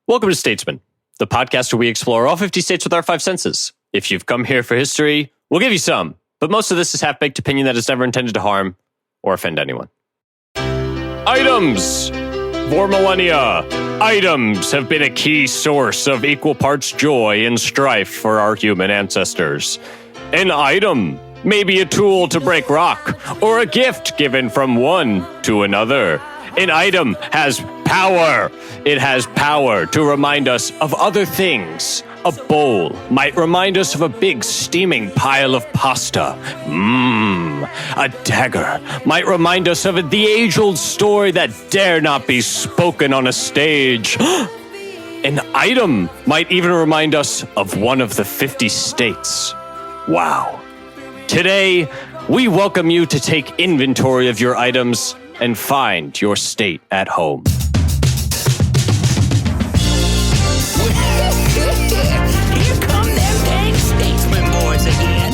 Welcome to Statesman, the podcast where we explore all 50 states with our five senses. If you've come here for history, we'll give you some, but most of this is half-baked opinion that is never intended to harm or offend anyone. Items! For millennia, items have been a key source of equal parts joy and strife for our human ancestors. An item may be a tool to break rock, or a gift given from one to another. An item has power. It has power to remind us of other things. A bowl might remind us of a big steaming pile of pasta. A dagger might remind us of the age-old story that dare not be spoken on a stage. An item might even remind us of one of the 50 states. Wow. Today, we welcome you to take inventory of your items and find your state at home. Here come them dang statesman boys again.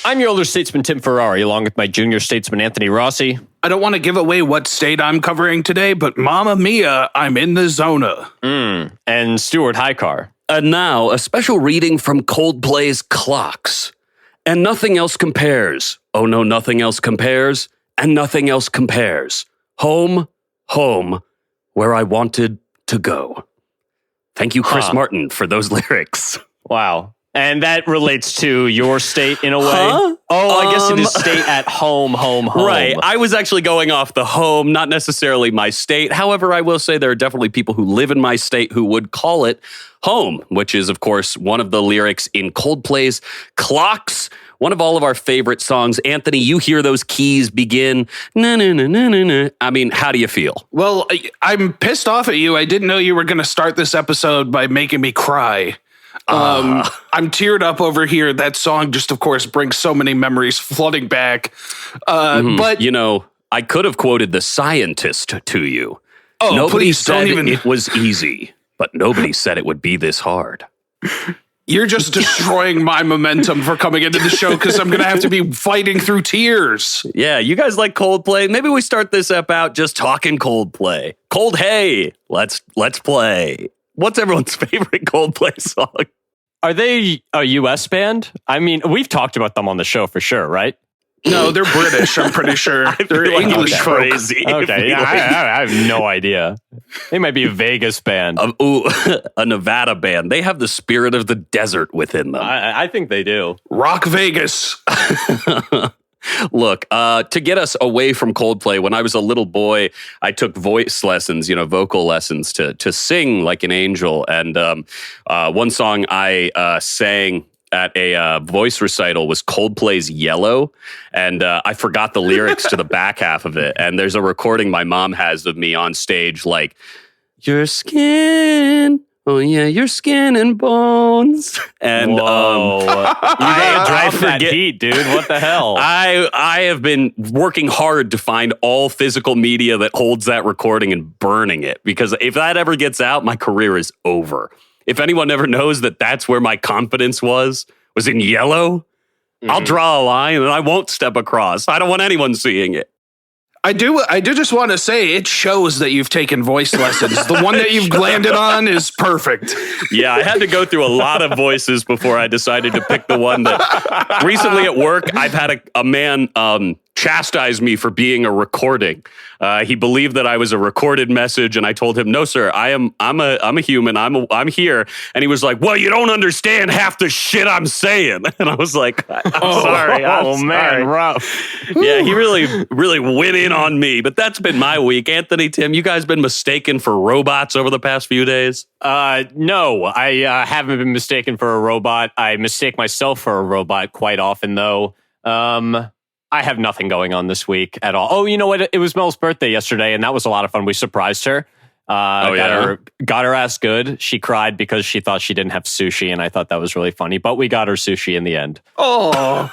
I'm your older statesman, Tim Ferrari, along with my junior statesman, Anthony Rossi. I don't want to give away what state I'm covering today, but Mamma Mia, I'm in the zona. And Stuart Highcar. And now, a special reading from Coldplay's Clocks. And nothing else compares. Oh no, nothing else compares. And nothing else compares. Home, home, where I wanted to go. Thank you, Chris Martin, for those lyrics. Wow. And that relates to your state in a way? Huh? Oh, I guess it is state at home. Right. I was actually going off the home, not necessarily my state. However, I will say there are definitely people who live in my state who would call it home, which is, of course, one of the lyrics in Coldplay's Clocks, one of all of our favorite songs. Anthony, you hear those keys begin. Na, na, na, na, na, na. I mean, how do you feel? Well, I'm pissed off at you. I didn't know you were going to start this episode by making me cry. I'm teared up over here. That song just, of course, brings so many memories flooding back. But you know, I could have quoted the scientist to you. Oh, Nobody please said don't even. it was easy, but nobody said it would be this hard. You're just destroying my momentum for coming into the show because I'm going to have to be fighting through tears. Yeah, you guys like Coldplay? Maybe we start this up out just talking Coldplay. Cold Hey, let's play. What's everyone's favorite Coldplay song? Are they a U.S. band? I mean, we've talked about them on the show for sure, right? No, they're British, I'm pretty sure. They're English folk. Crazy. Okay, yeah, I have no idea. They might be a Vegas band. A Nevada band. They have the spirit of the desert within them. I think they do. Rock Vegas. Look, to get us away from Coldplay, when I was a little boy, I took voice lessons, vocal lessons to sing like an angel. And one song I sang at a voice recital was Coldplay's Yellow. And I forgot the lyrics to the back half of it. And there's a recording my mom has of me on stage like, your skin... Oh yeah, your skin and bones. And Whoa. You gotta drop that beat, dude. What the hell? I have been working hard to find all physical media that holds that recording and burning it, because if that ever gets out, my career is over. If anyone ever knows that that's where my confidence was in Yellow, I'll draw a line and I won't step across. I don't want anyone seeing it. I do just want to say it shows that you've taken voice lessons. The one that you've landed on is perfect. Yeah, I had to go through a lot of voices before I decided to pick the one that recently at work, I've had a man chastise me for being a recording. He believed that I was a recorded message, and I told him, "No, sir, I'm a human. I'm here." And he was like, "Well, you don't understand half the shit I'm saying." And I was like, "I'm sorry." Man, rough. Yeah, he really went in on me. But that's been my week. Anthony, Tim, you guys been mistaken for robots over the past few days? No, I haven't been mistaken for a robot. I mistake myself for a robot quite often, though. I have nothing going on this week at all. Oh, you know what? It was Mel's birthday yesterday, and that was a lot of fun. We surprised her. Got her ass good. She cried because she thought she didn't have sushi, and I thought that was really funny. But we got her sushi in the end. Oh,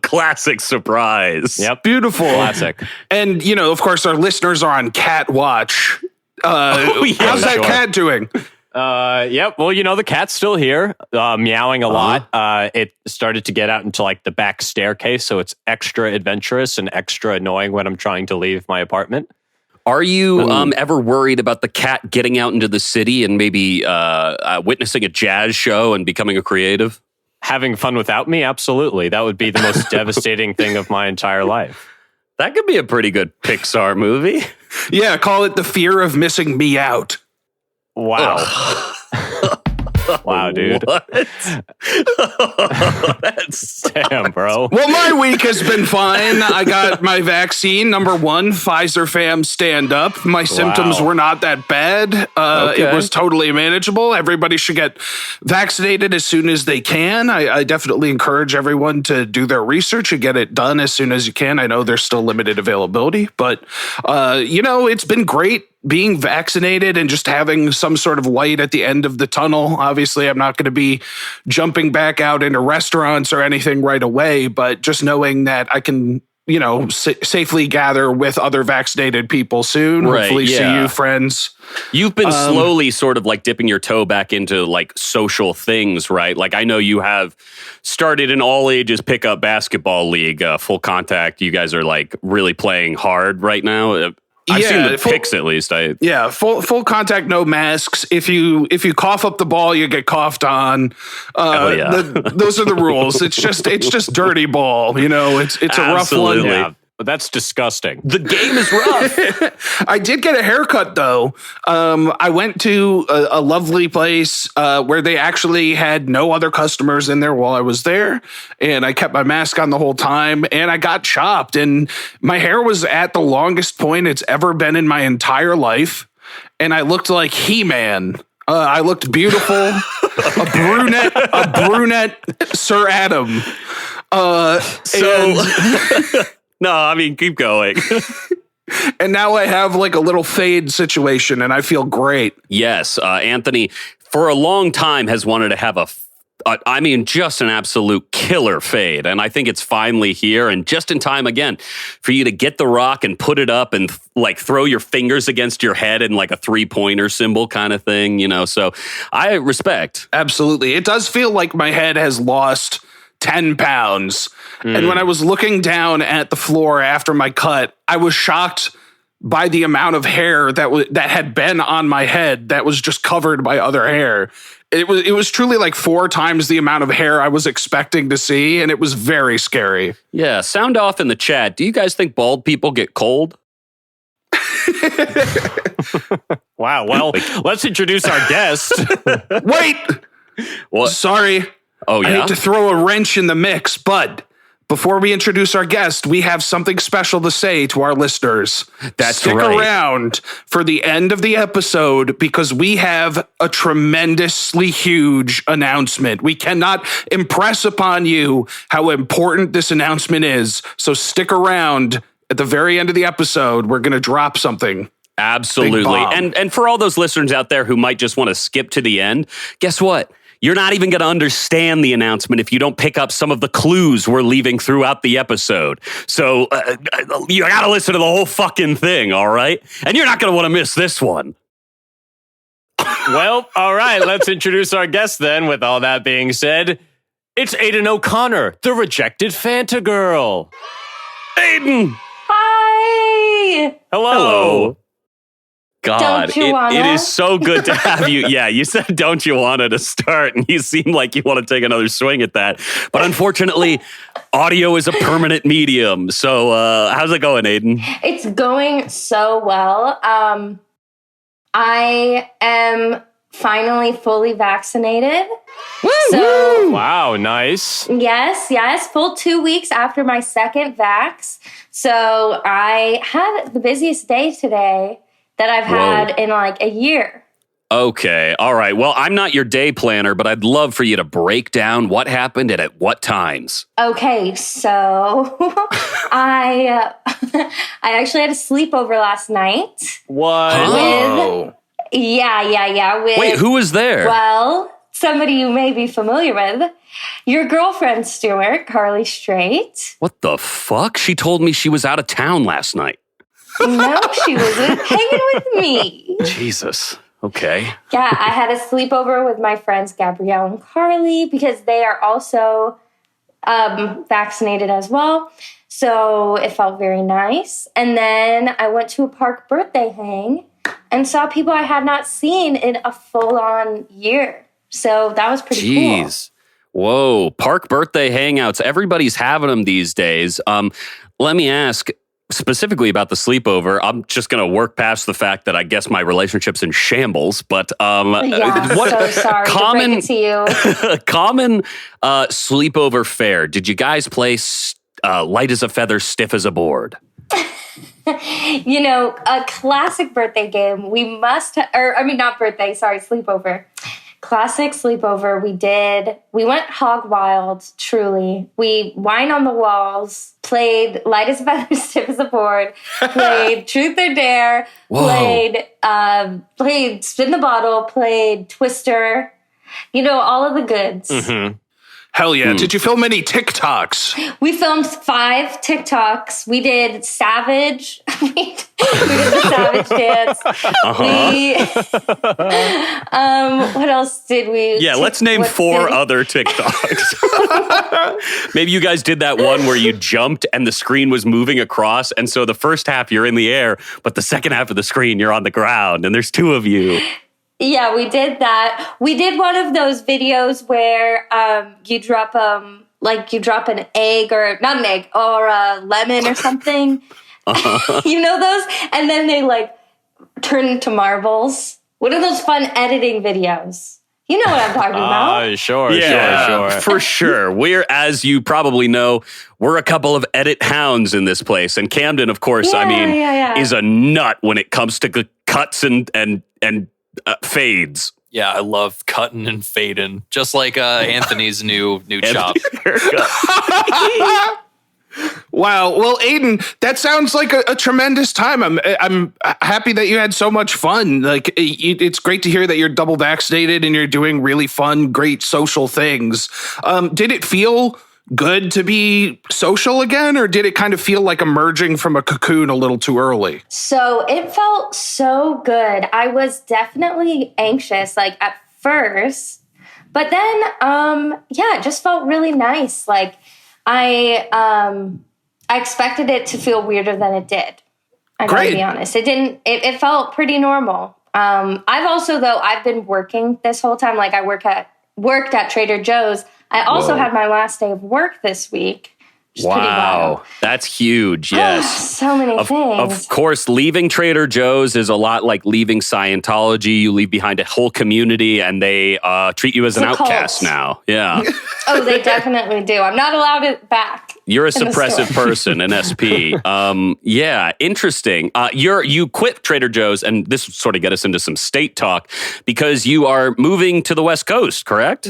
classic surprise. Yep. Beautiful. Classic. And, of course, our listeners are on cat watch. How's that cat doing? Yep. Well, the cat's still here, meowing a lot. It started to get out into like the back staircase, so it's extra adventurous and extra annoying when I'm trying to leave my apartment. Are you ever worried about the cat getting out into the city and maybe witnessing a jazz show and becoming a creative? Having fun without me? Absolutely. That would be the most devastating thing of my entire life. That could be a pretty good Pixar movie. Yeah, call it The Fear of Missing Me Out. Wow. Wow, dude. What? That's Damn, bro. Well, my week has been fine. I got my vaccine, number 1, Pfizer fam stand up. My symptoms were not that bad. It was totally manageable. Everybody should get vaccinated as soon as they can. I definitely encourage everyone to do their research and get it done as soon as you can. I know there's still limited availability, but, it's been great being vaccinated and just having some sort of light at the end of the tunnel. Obviously, I'm not going to be jumping back out into restaurants or anything right away, but just knowing that I can, safely gather with other vaccinated people soon. Right, hopefully see you, friends. You've been slowly sort of like dipping your toe back into like social things, right? Like I know you have started an all ages pickup basketball league, full contact. You guys are like really playing hard right now. I've seen the pics at least. Full contact, no masks. If you cough up the ball, you get coughed on. Those are the rules. It's just dirty ball. It's a rough one. Yeah. But that's disgusting. The game is rough. I did get a haircut though. I went to a lovely place where they actually had no other customers in there while I was there, and I kept my mask on the whole time. And I got chopped, and my hair was at the longest point it's ever been in my entire life, and I looked like He-Man. I looked beautiful, a brunette Sir Adam. No, I mean, keep going. And now I have like a little fade situation and I feel great. Yes. Anthony, for a long time, has wanted to have just an absolute killer fade. And I think it's finally here and just in time again for you to get the rock and put it up and like throw your fingers against your head in like a 3-pointer symbol kind of thing, So I respect. Absolutely. It does feel like my head has lost 10 pounds. And when I was looking down at the floor after my cut, I was shocked by the amount of hair that had been on my head that was just covered by other hair. It was truly like 4 times the amount of hair I was expecting to see, and it was very scary. Yeah, sound off in the chat. Do you guys think bald people get cold? Wow, well, let's introduce our guest. Wait! What? Sorry. Oh, yeah? I hate to throw a wrench in the mix, but before we introduce our guest, we have something special to say to our listeners. Stick around for the end of the episode because we have a tremendously huge announcement. We cannot impress upon you how important this announcement is. So stick around at the very end of the episode. We're going to drop something. Absolutely. And for all those listeners out there who might just want to skip to the end, guess what? You're not even going to understand the announcement if you don't pick up some of the clues we're leaving throughout the episode. So you got to listen to the whole fucking thing, all right? And you're not going to want to miss this one. Well, all right, let's introduce our guest then. With all that being said, it's Aidan O'Connor, the rejected Fanta girl. Aidan! Hi! Hello. God, Don't you wanna? It is so good to have you. Yeah, you said, don't you want to start? And you seem like you want to take another swing at that. But unfortunately, audio is a permanent medium. So how's it going, Aidan? It's going so well. I am finally fully vaccinated. Woo! So, Wow, nice. yes, full 2 weeks after my second vax. So I had the busiest day today that I've had in like a year. Okay, all right. Well, I'm not your day planner, but I'd love for you to break down what happened and at what times. Okay, so I actually had a sleepover last night. What? Oh. Yeah. Wait, who was there? Well, somebody you may be familiar with. Your girlfriend, Stuart, Carly Strait. What the fuck? She told me she was out of town last night. No, she wasn't hanging with me. Jesus. Okay. Yeah, I had a sleepover with my friends Gabrielle and Carly because they are also vaccinated as well. So it felt very nice. And then I went to a park birthday hang and saw people I had not seen in a full-on year. So that was pretty cool. Whoa, park birthday hangouts. Everybody's having them these days. Let me ask specifically about the sleepover. I'm just going to work past the fact that I guess my relationship's in shambles, but so sorry to break it to you. Common sleepover fare. Did you guys play light as a feather, stiff as a board? A classic birthday game. Sleepover. Classic sleepover. We went hog wild, truly. We wine on the walls, played light as a feather, stiff as a board, played truth or dare, played spin the bottle, played Twister, all of the goods. Mm-hmm. Hell yeah. Did you film any TikToks? We filmed 5 TikToks. We did Savage. we did the Savage dance. What else did we? Yeah, let's name 4 other TikToks. Maybe you guys did that one where you jumped and the screen was moving across. And so the first half you're in the air, but the second half of the screen you're on the ground and there's 2 of you. Yeah, we did that. We did one of those videos where you drop an egg or not an egg or a lemon or something. You know those? And then they turn into marbles. One of those fun editing videos. You know what I'm talking about. Sure. For sure. We're, as you probably know, we're a couple of edit hounds in this place. And Camden, of course, is a nut when it comes to cuts and fades. Yeah, I love cutting and fading, just like Anthony's new chop. Wow. Well, Aidan, that sounds like a tremendous time. I'm happy that you had so much fun. It's great to hear that you're double vaccinated and you're doing really fun, great social things. Did it feel good to be social again, or did it kind of feel like emerging from a cocoon a little too early? So it felt so good. I was definitely anxious, at first, but then, it just felt really nice. I expected it to feel weirder than it did. I gotta be honest. It didn't. It felt pretty normal. I've been working this whole time. I worked at Trader Joe's. I also had my last day of work this week. Wow, that's huge. Yes. So many things. Of course, leaving Trader Joe's is a lot like leaving Scientology. You leave behind a whole community and they treat you as an outcast now. Yeah. Oh, they definitely do. I'm not allowed it back. You're a suppressive person, an SP. Yeah, interesting. You quit Trader Joe's, and this will sort of get us into some state talk, because you are moving to the West Coast, correct?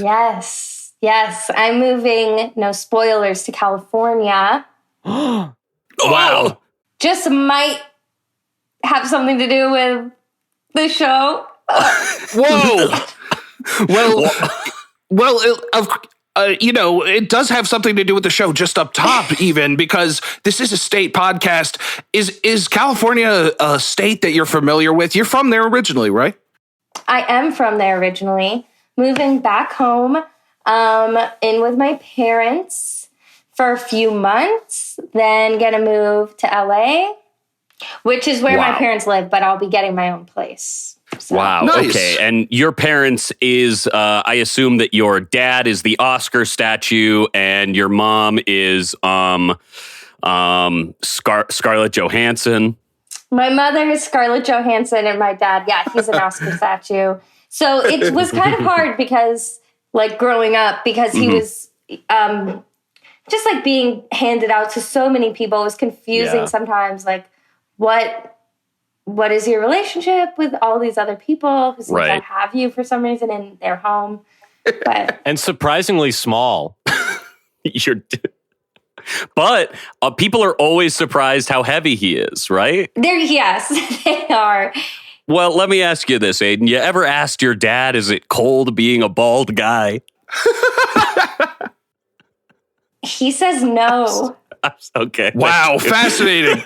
Yes, I'm moving, no spoilers, to California. Wow. Just might have something to do with the show. Whoa. It does have something to do with the show just up top, even, because this is a state podcast. Is California a state that you're familiar with? You're from there originally, right? I am from there originally. Moving back home. In with my parents for a few months, then gonna move to LA, which is where my parents live, but I'll be getting my own place. So. Wow. Nice. Okay. And your parents is, I assume that your dad is the Oscar statue and your mom is Scarlett Johansson. My mother is Scarlett Johansson and my dad, he's an Oscar statue. So it was kind of hard because growing up, because he was just being handed out to so many people. It was confusing sometimes. What is your relationship with all these other people who seem to have you for some reason in their home? But and surprisingly small. But people are always surprised how heavy he is, right? Yes, they are. Well, let me ask you this, Aidan. You ever asked your dad, is it cold being a bald guy? He says no. Okay. Wow, fascinating.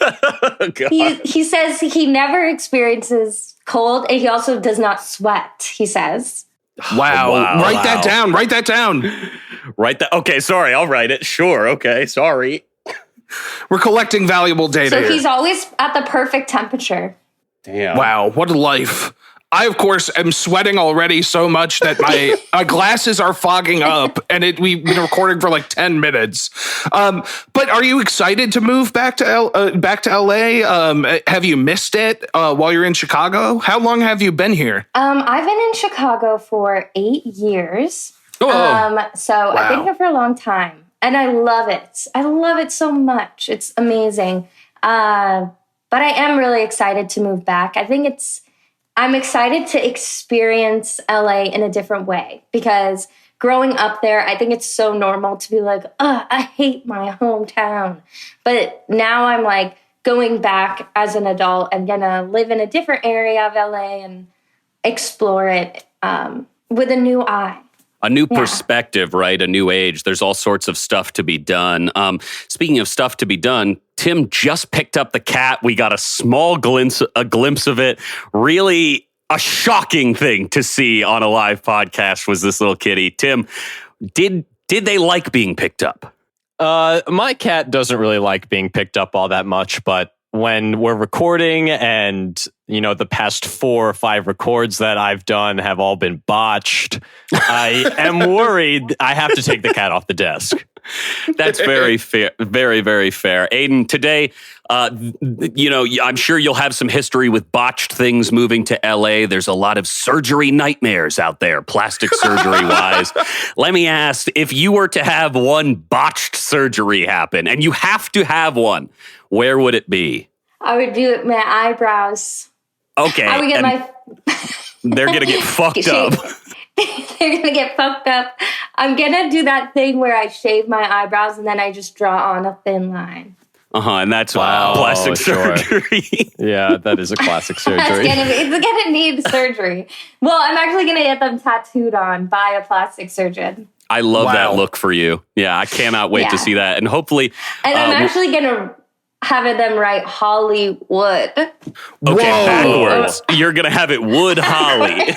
He says he never experiences cold, and he also does not sweat, he says. Wow. Write that down. Okay, sorry, I'll write it. Sure, okay, sorry. We're collecting valuable data So here. he's always at the perfect temperature. Damn. Wow, what a life. I, of course, am sweating already so much that my glasses are fogging up, and we've been recording for like 10 minutes. But are you excited to move back to LA? Have you missed it while you're in Chicago? How long have you been here? I've been in Chicago for 8 years. So I've been here for a long time, and I love it. I love it so much. It's amazing. But I am really excited to move back. I'm excited to experience LA in a different way, because growing up there, I think it's so normal to be like, oh, I hate my hometown. But now I'm like going back as an adult and gonna live in a different area of LA and explore it with a new eye. A new perspective, right? A new age. There's all sorts of stuff to be done. Speaking of stuff to be done, Tim just picked up the cat. We got a small glimpse of it. Really a shocking thing to see on a live podcast was this little kitty. Tim, did they like being picked up? My cat doesn't really like being picked up all that much, but when we're recording and, the past 4 or 5 records that I've done have all been botched, I am worried I have to take the cat off the desk. That's very fair. Very, very fair. Aidan, today, I'm sure you'll have some history with botched things moving to LA. There's a lot of surgery nightmares out there, plastic surgery wise. Let me ask, if you were to have one botched surgery happen, and you have to have one, where would it be? I would do it my eyebrows. Okay. I would get they're going to get fucked up. They're going to get fucked up. I'm going to do that thing where I shave my eyebrows and then I just draw on a thin line. And that's plastic surgery. Yeah, that is a classic surgery. It's going to need surgery. Well, I'm actually going to get them tattooed on by a plastic surgeon. I love that look for you. Yeah, I cannot wait to see that. And hopefully... And I'm actually going to have them write Hollywood. Okay, backwards. You're going to have it Wood Holly.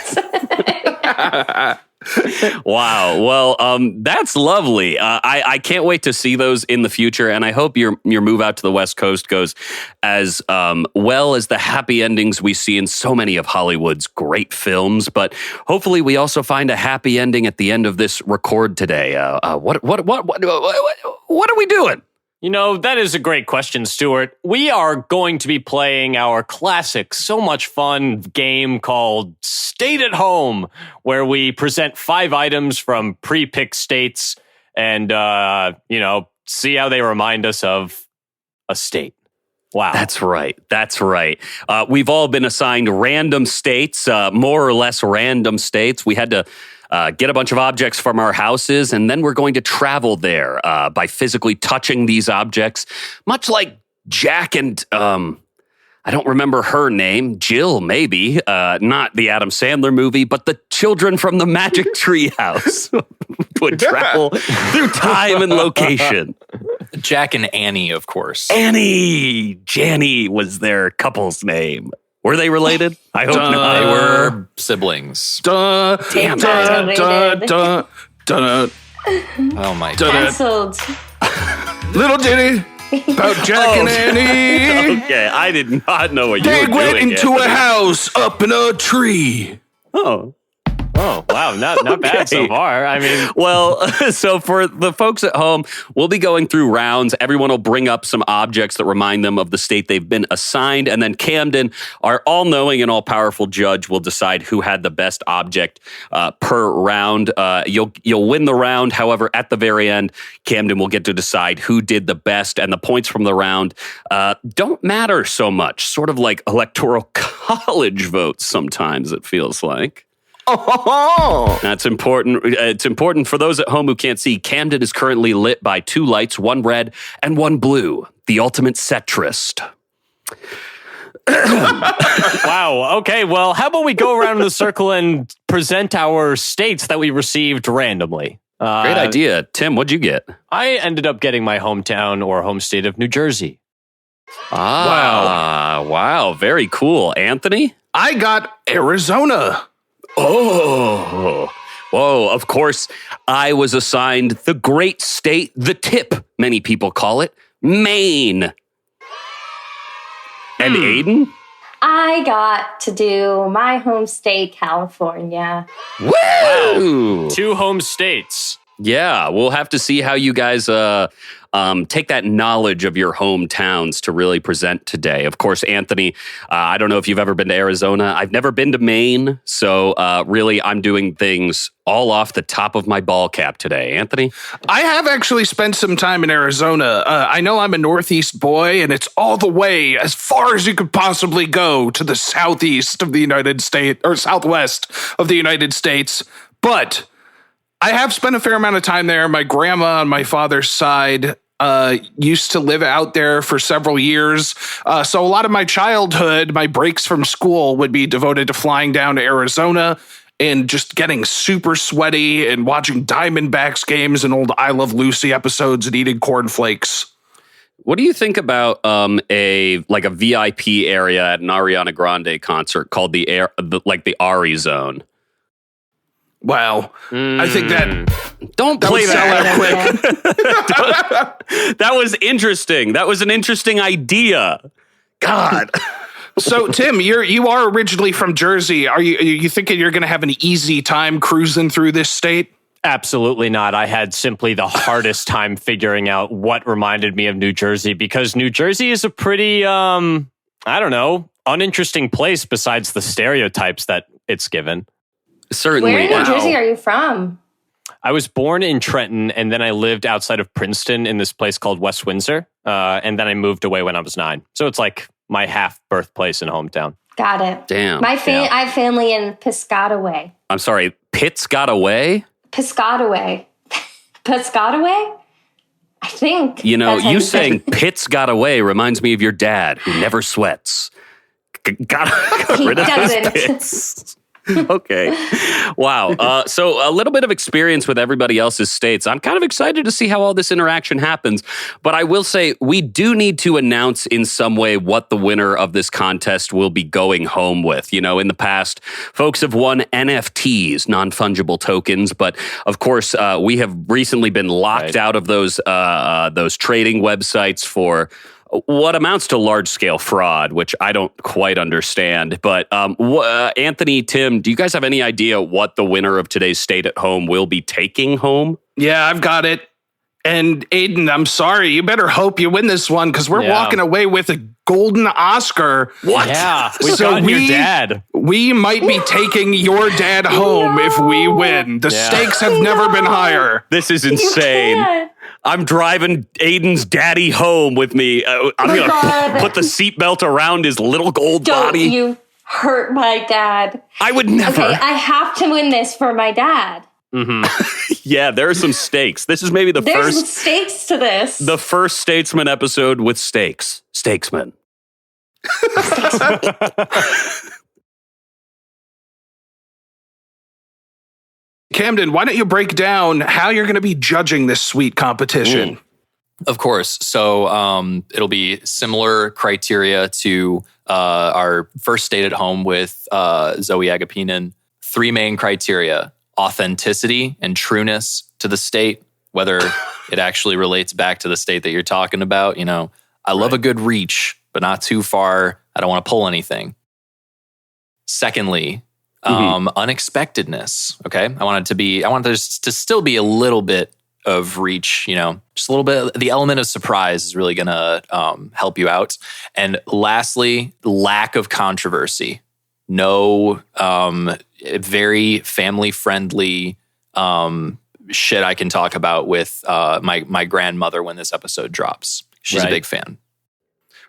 Wow. Well, that's lovely. I can't wait to see those in the future, and I hope your move out to the West Coast goes as well as the happy endings we see in so many of Hollywood's great films. But hopefully, we also find a happy ending at the end of this record today. What are we doing? That is a great question, Stuart. We are going to be playing our classic, so much fun game called State at Home, where we present 5 items from pre-picked states and, see how they remind us of a state. Wow. That's right. We've all been assigned random states, more or less random states. We had to get a bunch of objects from our houses, and then we're going to travel there by physically touching these objects, much like Jack and, I don't remember her name, Jill, maybe, not the Adam Sandler movie, but the children from the Magic Tree House would travel through time and location. Jack and Annie, of course. Janny was their couple's name. Were they related? I hope not. They were siblings. Damn, Oh my god. Cancelled. Little ditty about Jack and Annie. Okay, I did not know what you They were went doing. into a house up in a tree. Oh, wow. Not bad so far. I mean, well, so for the folks at home, we'll be going through rounds. Everyone will bring up some objects that remind them of the state they've been assigned. And then Camden, our all-knowing and all-powerful judge, will decide who had the best object per round. You'll win the round. However, at the very end, Camden will get to decide who did the best. And the points from the round don't matter so much. Sort of like electoral college votes sometimes, it feels like. That's important. It's important for those at home who can't see. Camden is currently lit by 2 lights, 1 red and 1 blue. The ultimate centrist. wow. Okay, well, how about we go around in the circle and present our states that we received randomly? Great idea. Tim, what'd you get? I ended up getting my hometown or home state of New Jersey. Wow. Very cool. Anthony? I got Arizona. Whoa, of course, I was assigned the great state, the tip, many people call it, Maine. And Aidan? I got to do my home state, California. Woo! Two home states. Yeah, we'll have to see how you guys take that knowledge of your hometowns to really present today. Of course, Anthony, I don't know if you've ever been to Arizona. I've never been to Maine. So really, I'm doing things all off the top of my ball cap today. Anthony? I have actually spent some time in Arizona. I know I'm a Northeast boy, and it's all the way as far as you could possibly go to the southeast of the United States, or southwest of the United States. But I have spent a fair amount of time there. My grandma on my father's side used to live out there for several years. So a lot of my childhood, my breaks from school would be devoted to flying down to Arizona and just getting super sweaty and watching Diamondbacks games and old I Love Lucy episodes and eating cornflakes. What do you think about a VIP area at an Ariana Grande concert called the Ari Zone? Wow. I think Don't play sell that. out quick. That was interesting. That was an interesting idea. God. So, Tim, you are originally from Jersey. Are you thinking you're going to have an easy time cruising through this state? Absolutely not. I had simply the hardest time figuring out what reminded me of New Jersey, because New Jersey is a pretty, uninteresting place besides the stereotypes that it's given. Certainly. Where in New Jersey are you from? I was born in Trenton, and then I lived outside of Princeton in this place called West Windsor. And then I moved away when I was 9. So it's like my half birthplace and hometown. Got it. Damn. I have family in Piscataway. I'm sorry. Pitts got away? Piscataway. Piscataway? I think. You know, that's how you say saying it. Pitts got away reminds me of your dad, who never sweats. Got He rid of his doesn't. pits. Okay. Wow. So a little bit of experience with everybody else's states. I'm kind of excited to see how all this interaction happens. But I will say we do need to announce in some way what the winner of this contest will be going home with. You know, in the past, folks have won NFTs, non-fungible tokens. But of course, we have recently been locked out of those trading websites for what amounts to large-scale fraud, which I don't quite understand. But Anthony, Tim, do you guys have any idea what the winner of today's State at Home will be taking home? Yeah, I've got it. And Aidan, I'm sorry. You better hope you win this one, because we're walking away with a golden Oscar. What? Yeah, we got your dad. We might be taking your dad home if we win. The stakes have never been higher. This is insane. can't. I'm driving Aidan's daddy home with me. I'm going to put the seatbelt around his little gold Don't body. you hurt my dad. I would never. Okay, I have to win this for my dad. Yeah, there are some stakes. This is maybe There's stakes to this. the first Statesman episode with stakes. Stakesman. Camden, why don't you break down how you're going to be judging this sweet competition? Of course. So it'll be similar criteria to our first State at Home with Zoe Agapinen. 3 main criteria: authenticity and trueness to the state, whether it actually relates back to the state that you're talking about. You know, I love a good reach, but not too far. I don't want to pull anything. Secondly, unexpectedness. Okay. I want there to still be a little bit of reach, you know, just a little bit. The element of surprise is really going to help you out. And lastly, lack of controversy. No, very family friendly shit I can talk about with my grandmother when this episode drops. She's a big fan.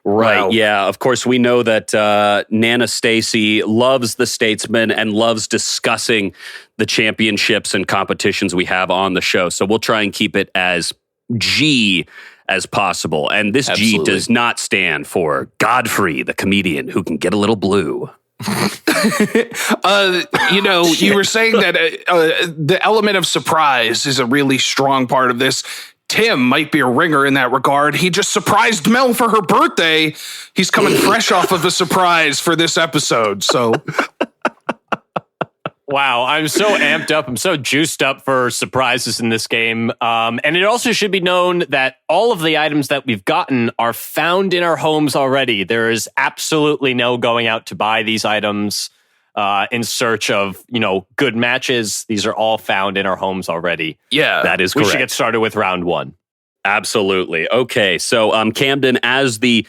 Right. Wow. Yeah. Of course, we know that Nana Stacy loves the Statesman and loves discussing the championships and competitions we have on the show. So we'll try and keep it as G as possible. And this G does not stand for Godfrey, the comedian who can get a little blue. You know, you were saying that the element of surprise is a really strong part of this. Tim might be a ringer in that regard. He just surprised Mel for her birthday. He's coming fresh off of a surprise for this episode. So, Wow, I'm so amped up. I'm so juiced up for surprises in this game. And it also should be known that all of the items that we've gotten are found in our homes already. There is absolutely no going out to buy these items in search of, good matches. These are all found in our homes already. Yeah, that is We correct. should get started with round one. Absolutely. Okay, so Camden, as the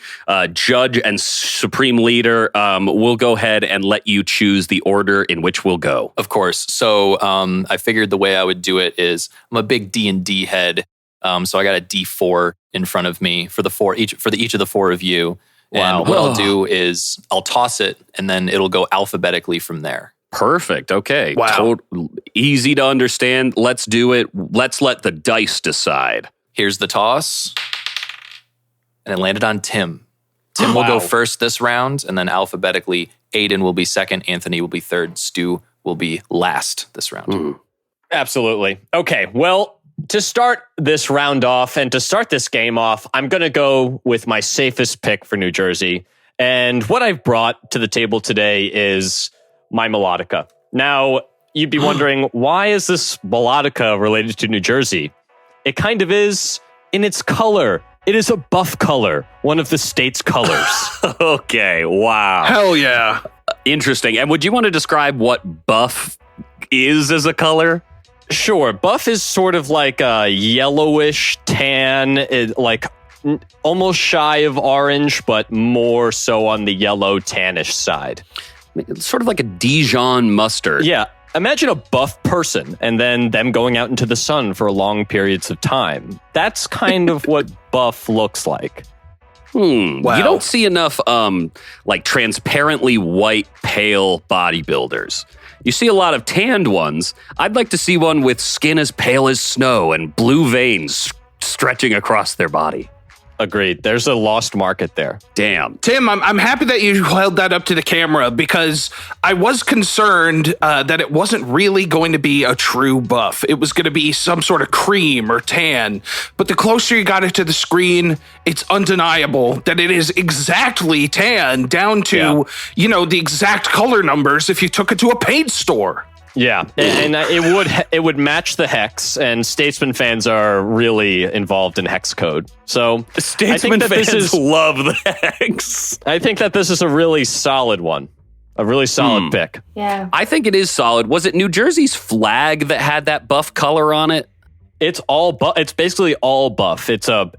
judge and supreme leader, we'll go ahead and let you choose the order in which we'll go. Of course. So I figured the way I would do it is I'm a big D&D head, so I got a D4 in front of me for each of the four of you. Wow. And what I'll do is I'll toss it, and then it'll go alphabetically from there. Perfect. Okay. Wow. Easy to understand. Let's do it. Let's let the dice decide. Here's the toss, and it landed on Tim. Tim will go first this round, and then alphabetically, Aidan will be second, Anthony will be third, Stu will be last this round. Absolutely. Okay, well, to start this round off and to start this game off, I'm going to go with my safest pick for New Jersey. And what I've brought to the table today is my melodica. Now, you'd be wondering, why is this melodica related to New Jersey? It kind of is in its color. It is a buff color, one of the state's colors. Okay, wow. Hell yeah. Interesting. And would you want to describe what buff is as a color? Sure. Buff is sort of like a yellowish tan, almost shy of orange, but more so on the yellow tannish side. It's sort of like a Dijon mustard. Yeah. Imagine a buff person and then them going out into the sun for long periods of time. That's kind of what buff looks like. Wow. You don't see enough transparently white, pale bodybuilders. You see a lot of tanned ones. I'd like to see one with skin as pale as snow and blue veins stretching across their body. Agreed. There's a lost market there. Damn. Tim, I'm happy that you held that up to the camera because I was concerned that it wasn't really going to be a true buff. It was going to be some sort of cream or tan. But the closer you got it to the screen, it's undeniable that it is exactly tan down to, the exact color numbers if you took it to a paint store. Yeah, and it would match the hex, and Statesman fans are really involved in hex code. So Statesman fans love the hex. I think that this is a really solid one, a really solid pick. Yeah. I think it is solid. Was it New Jersey's flag that had that buff color on it? It's all It's basically all buff. It's a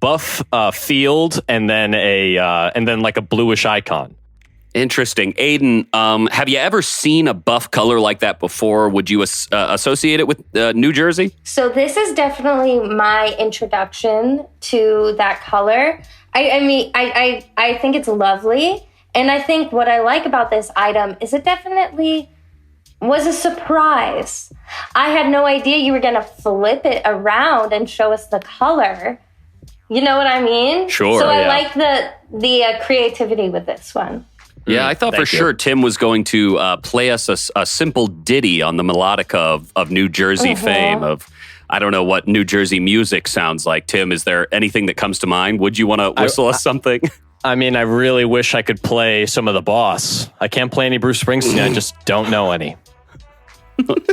buff field, and then like a bluish icon. Interesting. Aidan, have you ever seen a buff color like that before? Would you associate it with New Jersey? So this is definitely my introduction to that color. I think it's lovely. And I think what I like about this item is it definitely was a surprise. I had no idea you were going to flip it around and show us the color. You know what I mean? Sure. So I like the creativity with this one. Yeah, I thought for sure Tim was going to play us a simple ditty on the melodica of New Jersey fame of, I don't know what New Jersey music sounds like. Tim, is there anything that comes to mind? Would you want to whistle us something? I mean, I really wish I could play some of the Boss. I can't play any Bruce Springsteen. I just don't know any.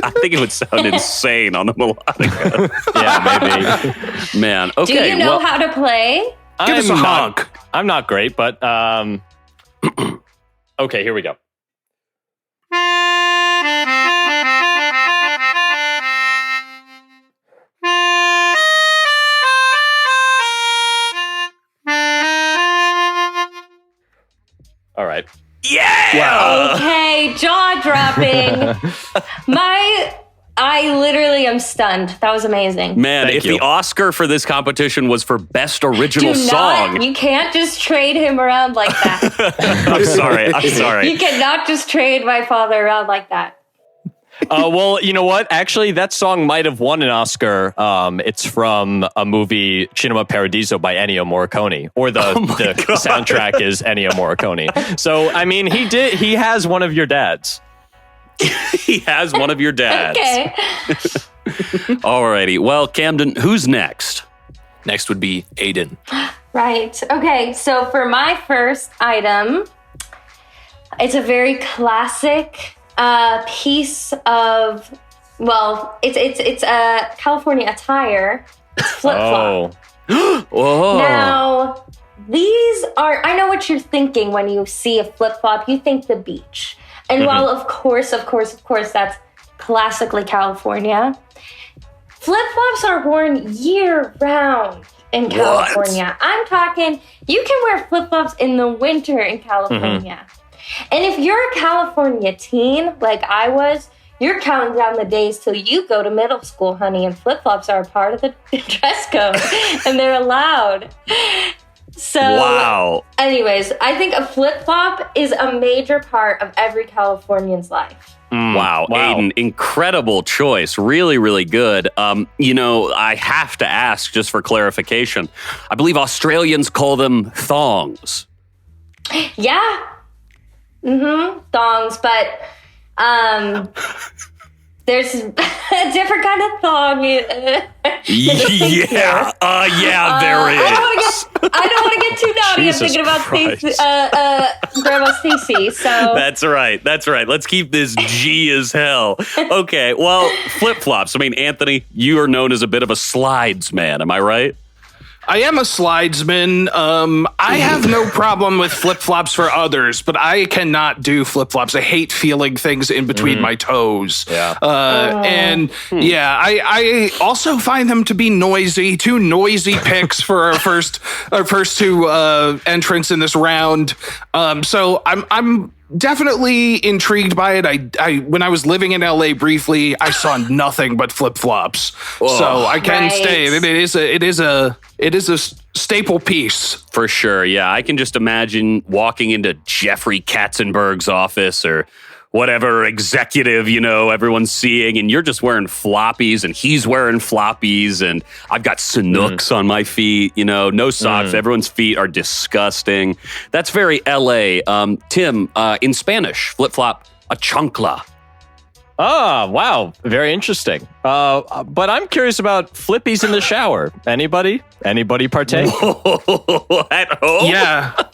I think it would sound insane on the melodica. Yeah, maybe. Man, okay. Do you know how to play? Give us a honk. I'm not great, but okay, here we go. All right. Yeah! Wow. Okay, jaw dropping. I literally am stunned. That was amazing. Man, Thank if you. the Oscar for this competition was for Best Original Song. You can't just trade him around like that. I'm sorry. You cannot just trade my father around like that. Well, you know what? Actually, that song might have won an Oscar. It's from a movie, Cinema Paradiso by Ennio Morricone, or the soundtrack is Ennio Morricone. So, I mean, he has one of your dads. He has one of your dads. Okay. Alrighty. Well, Camden, who's next? Next would be Aidan. Right. Okay. So for my first item, it's a very classic piece of, well, it's a California attire, flip-flop. Whoa. Now, these are, I know what you're thinking when you see a flip-flop. You think the beach. And while, of course, that's classically California, flip-flops are worn year-round in California. I'm talking, you can wear flip-flops in the winter in California. And if you're a California teen, like I was, you're counting down the days till you go to middle school, honey, and flip-flops are a part of the dress code, and they're allowed. So, Wow. anyways, I think a flip-flop is a major part of every Californian's life. Wow, Aidan, incredible choice. Really, really good. I have to ask just for clarification. I believe Australians call them thongs. Yeah. Thongs, but there's a different kind of thong. There is. I don't want to get too naughty. Jesus I'm thinking about Christ. Grandma Stacy. So That's right. Let's keep this G as hell. Okay, well, flip-flops. I mean, Anthony, you are known as a bit of a slides man. Am I right? I am a slidesman. I have no problem with flip-flops for others, but I cannot do flip-flops. I hate feeling things in between my toes. Yeah. I also find them to be noisy. Two noisy picks for our first two entrants in this round. So I'm definitely intrigued by it. I when I was living in LA briefly, I saw nothing but flip-flops. So I can Right. stay. It is a staple piece. For sure, yeah. I can just imagine walking into Jeffrey Katzenberg's office or whatever executive, everyone's seeing, and you're just wearing floppies, and he's wearing floppies, and I've got Sanooks on my feet, no socks. Everyone's feet are disgusting. That's very LA. Tim, in Spanish, flip-flop, a chancla. Oh, wow. Very interesting. But I'm curious about flippies in the shower. Anybody partake? At home? Yeah. not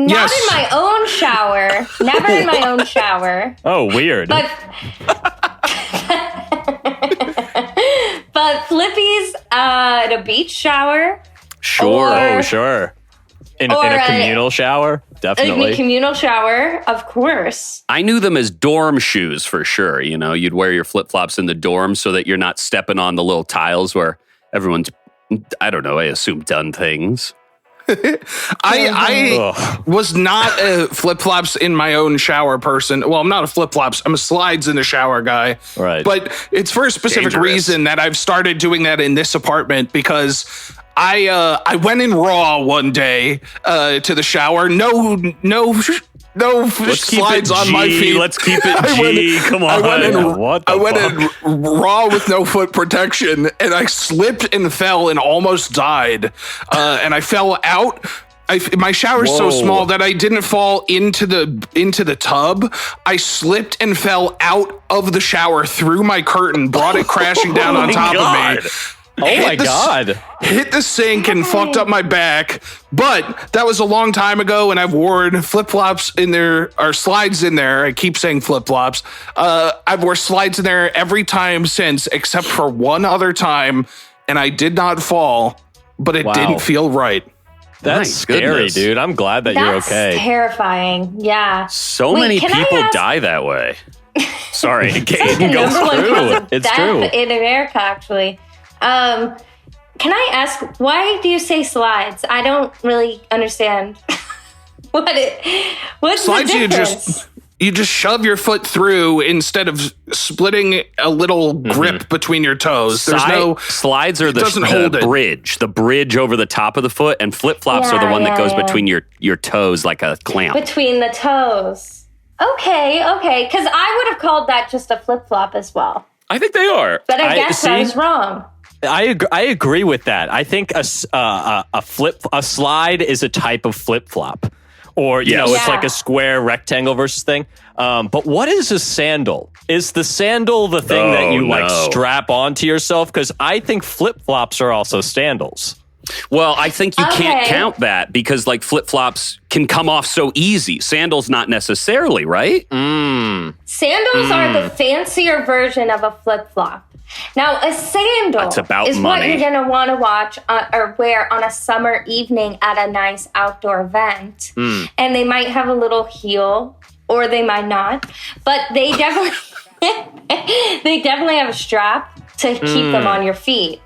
Yes. in my own shower. Never in my own shower. Oh, weird. But but flippies at a beach shower. Sure. Or- Oh, sure. In Or a a- communal shower? A Definitely. communal shower, of course. I knew them as dorm shoes for sure. You'd wear your flip-flops in the dorm so that you're not stepping on the little tiles where everyone's, I don't know, I assume done things. I Ugh. was not a flip-flops in my own shower person. Well, I'm not a flip-flops. I'm a slides in the shower guy. Right. But it's for a specific Dangerous. reason that I've started doing that in this apartment because I went in raw one day to the shower. No Let's keep slides it on my G. feet. Let's keep it I went G. Come on. I went in, What the I went fuck? in raw with no foot protection, and I slipped and fell and almost died. And I fell out. My shower's so Whoa. small that I didn't fall into the tub. I slipped and fell out of the shower through my curtain, brought it crashing down on top of me. Oh my Hit the- God. Hit the sink and fucked up my back. But that was a long time ago, and I've worn flip-flops in there, or slides in there. I keep saying flip-flops. I've worn slides in there every time since, except for one other time, and I did not fall, but it Wow. didn't feel right. That's My scary, goodness. dude. I'm glad that That's you're okay. terrifying. Yeah. So Wait, many can I people ask- die that way. Sorry, The Gaten, go number one true. cause of It's death true. in America, actually. Can I ask, why do you say slides? I don't really understand what's Slides, the difference? you just shove your foot through instead of splitting a little grip between your toes. There's no slides are the doesn't hold it. the bridge over the top of the foot, and flip-flops are the Yeah, one that yeah, goes yeah. between your toes like a clamp. Between the toes. Okay. Because I would have called that just a flip-flop as well. I think they are. But I I- guess I see? was wrong. I agree with that. I think a slide is a type of flip flop, or you know, it's Yeah. like a square rectangle versus thing. But what is a sandal? Is the sandal the thing that you like no. strap onto yourself? Because I think flip flops are also sandals. Well, I think you can't Okay. count that because like flip-flops can come off so easy. Sandals not necessarily, right? Sandals are the fancier version of a flip-flop. Now, a sandal is money. what you're going to want to watch or wear on a summer evening at a nice outdoor event. And they might have a little heel, or they might not. But they definitely have a strap to keep them on your feet.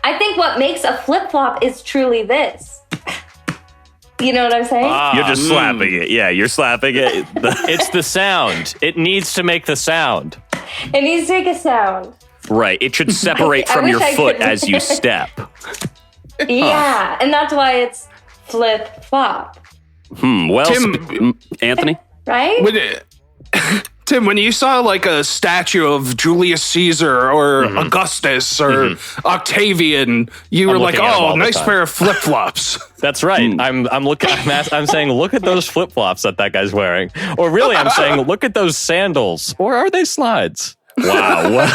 I think what makes a flip-flop is truly this. You know what I'm saying? You're just slapping it. Yeah, you're slapping it. It's the sound. It needs to make the sound. It needs to make a sound. Right. It should separate from your foot as you step. Yeah, and that's why it's flip-flop. Well, Tim, Anthony? Right? Tim, when you saw like a statue of Julius Caesar or Augustus or Octavian, you were like, looking at them "Oh, all the nice time. pair of flip-flops." That's right. I'm looking. I'm saying, look at those flip flops that guy's wearing. Or really, I'm saying, look at those sandals. Or are they slides? Wow.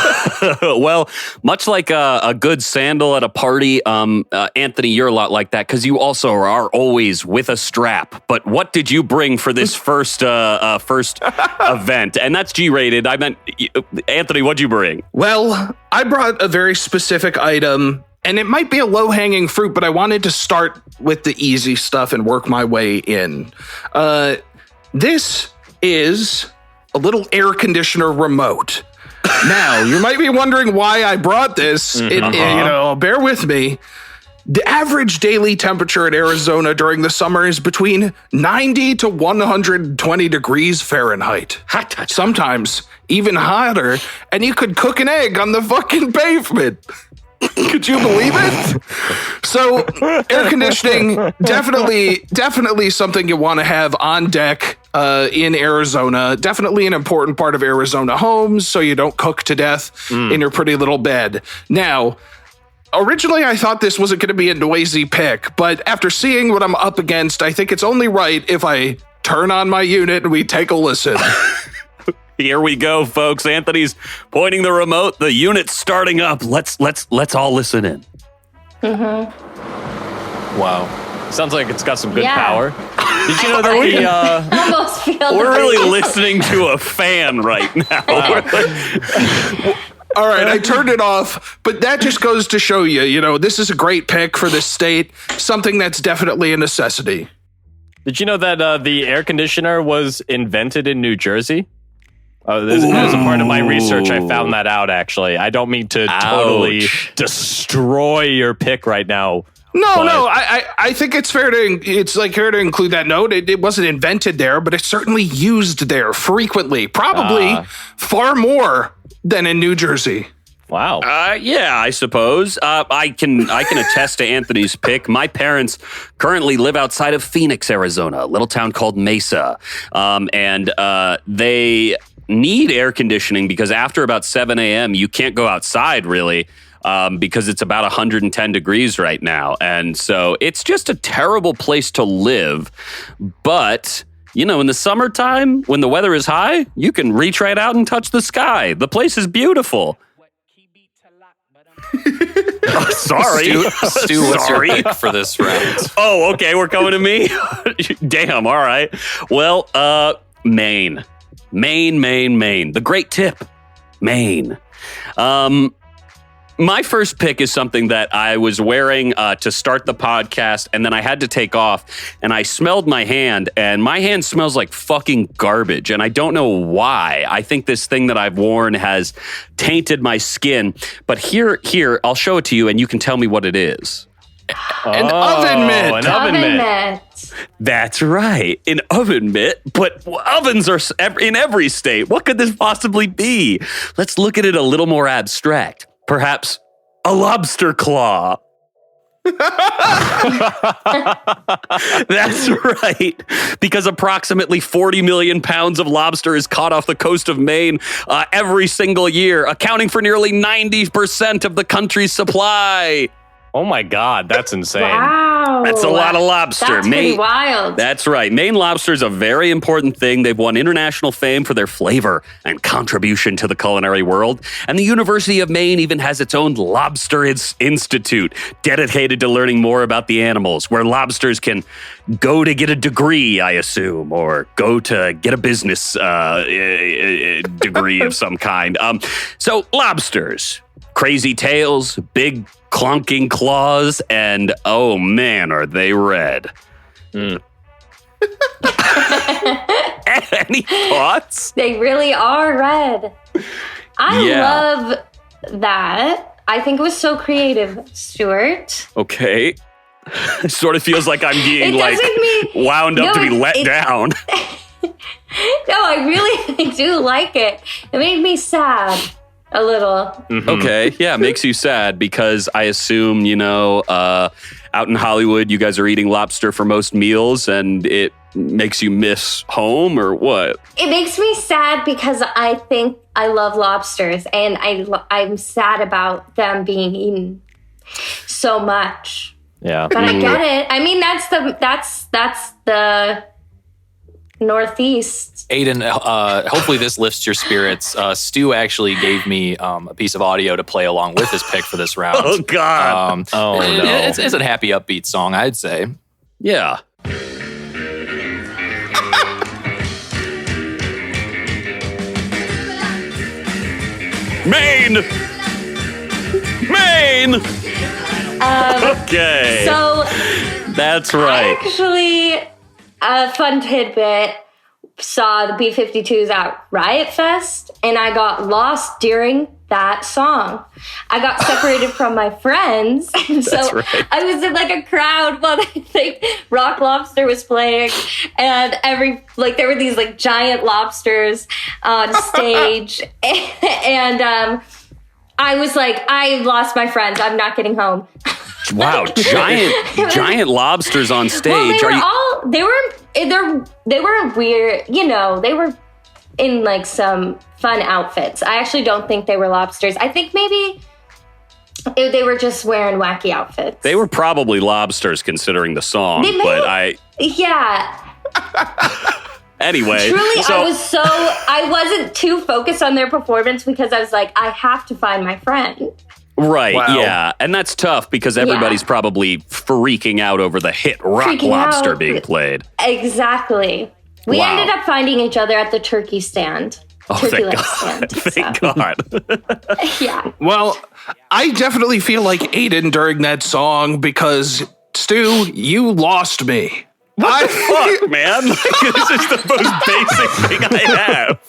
Well, much like a good sandal at a party, Anthony, you're a lot like that because you also are always with a strap. But what did you bring for this first event? And that's G-rated. I meant, Anthony, what'd you bring? Well, I brought a very specific item, and it might be a low-hanging fruit, but I wanted to start with the easy stuff and work my way in. This is a little air conditioner remote. Now, you might be wondering why I brought this. Bear with me. The average daily temperature in Arizona during the summer is between 90 to 120 degrees Fahrenheit. Sometimes even hotter, and you could cook an egg on the fucking pavement. Could you believe it? So, air conditioning, definitely something you want to have on deck in Arizona. Definitely an important part of Arizona homes, so you don't cook to death in your pretty little bed. Now, originally I thought this wasn't going to be a noisy pick, but after seeing what I'm up against, I think it's only right if I turn on my unit and we take a listen. Here we go, folks. Anthony's pointing the remote. The unit's starting up. Let's all listen in. Wow. Sounds like it's got some good Yeah. power. Did you know that we Almost feel We're the really breeze. listening to a fan right now. All right, I turned it off, but that just goes to show you, this is a great pick for this state, something that's definitely a necessity. Did you know that the air conditioner was invented in New Jersey? As a part of my research, I found that out, actually. I don't mean to totally destroy your pick right now. No, I think it's fair to include that note. It wasn't invented there, but it's certainly used there frequently, probably far more than in New Jersey. Wow. Yeah, I suppose. I can attest to Anthony's pick. My parents currently live outside of Phoenix, Arizona, a little town called Mesa. And they need air conditioning because after about 7 a.m., you can't go outside really because it's about 110 degrees right now. And so it's just a terrible place to live. But, in the summertime, when the weather is high, you can reach right out and touch the sky. The place is beautiful. Sorry. Stu, what's your pick for this round? Oh, okay. We're coming to me. Damn. All right. Well, Maine. The great tip. Maine. My first pick is something that I was wearing to start the podcast, and then I had to take off, and I smelled my hand, and my hand smells like fucking garbage, and I don't know why. I think this thing that I've worn has tainted my skin, but here, I'll show it to you, and you can tell me what it is. An oven mitt. An oven mitt. That's right, an oven mitt, but ovens are in every state. What could this possibly be? Let's look at it a little more abstract. Perhaps a lobster claw. That's right, because approximately 40 million pounds of lobster is caught off the coast of Maine every single year, accounting for nearly 90% of the country's supply. Oh my God, that's insane. Wow. Wow. That's a lot of lobster. That's pretty wild. That's right. Maine lobster is a very important thing. They've won international fame for their flavor and contribution to the culinary world. And the University of Maine even has its own Lobster Institute dedicated to learning more about the animals, where lobsters can go to get a degree, I assume, or go to get a business degree of some kind. So lobsters, crazy tails, big clunking claws, and oh man, are they red. Any thoughts? They really are red. I love that. I think it was so creative, Stuart. Okay. It sort of feels like I'm being It wound up to be let down. No, I really do like it. It made me sad a little. Mm-hmm. Okay, yeah, makes you sad because I assume, out in Hollywood, you guys are eating lobster for most meals and it makes you miss home or what? It makes me sad because I think I love lobsters and I'm sad about them being eaten so much. Yeah. But I get it. I mean, that's the Northeast. Aidan, hopefully this lifts your spirits. Stu actually gave me a piece of audio to play along with his pick for this round. Oh, God. No. It's a happy, upbeat song, I'd say. Yeah. Maine! Okay. So That's right. actually, a fun tidbit, saw the B-52s at Riot Fest, and I got lost during that song. I got separated from my friends, and so right. I was in like a crowd while Rock Lobster was playing, and there were these like giant lobsters on stage, and I was like, I lost my friends. I'm not getting home. Wow, giant lobsters on stage. Well, they were weird, they were in like some fun outfits. I actually don't think they were lobsters. I think maybe they were just wearing wacky outfits. They were probably lobsters considering the song, Yeah. Anyway. Truly, I wasn't too focused on their performance because I was like, I have to find my friend. Right, Wow. yeah. And that's tough because everybody's probably freaking out over the hit Rock Lobster being played. Exactly. We Wow. ended up finding each other at the turkey stand. Oh, turkey thank leg God. stand. Thank so. God. Yeah. Well, I definitely feel like Aidan during that song because, Stu, you lost me. What the fuck, man? Like, this is the most basic thing I have.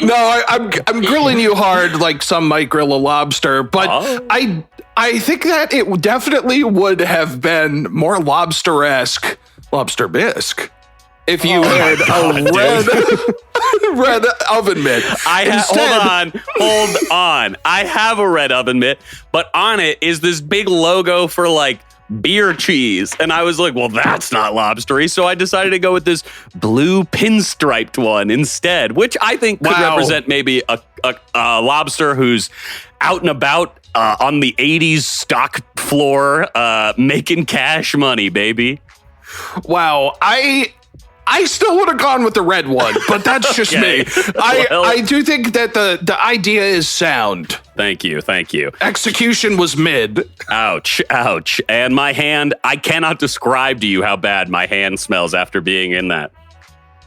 No, I'm grilling you hard like some might grill a lobster, but I think that it definitely would have been more lobster-esque, lobster bisque, if you had a red oven mitt. Hold on. I have a red oven mitt, but on it is this big logo for like beer cheese. And I was like, well, that's not lobstery. So I decided to go with this blue pinstriped one instead, which I think could represent maybe a lobster who's out and about on the 80s stock floor making cash money, baby. Wow, I still would have gone with the red one, but that's just Okay. me. I do think that the idea is sound. Thank you. Execution was mid. Ouch. And my hand, I cannot describe to you how bad my hand smells after being in that.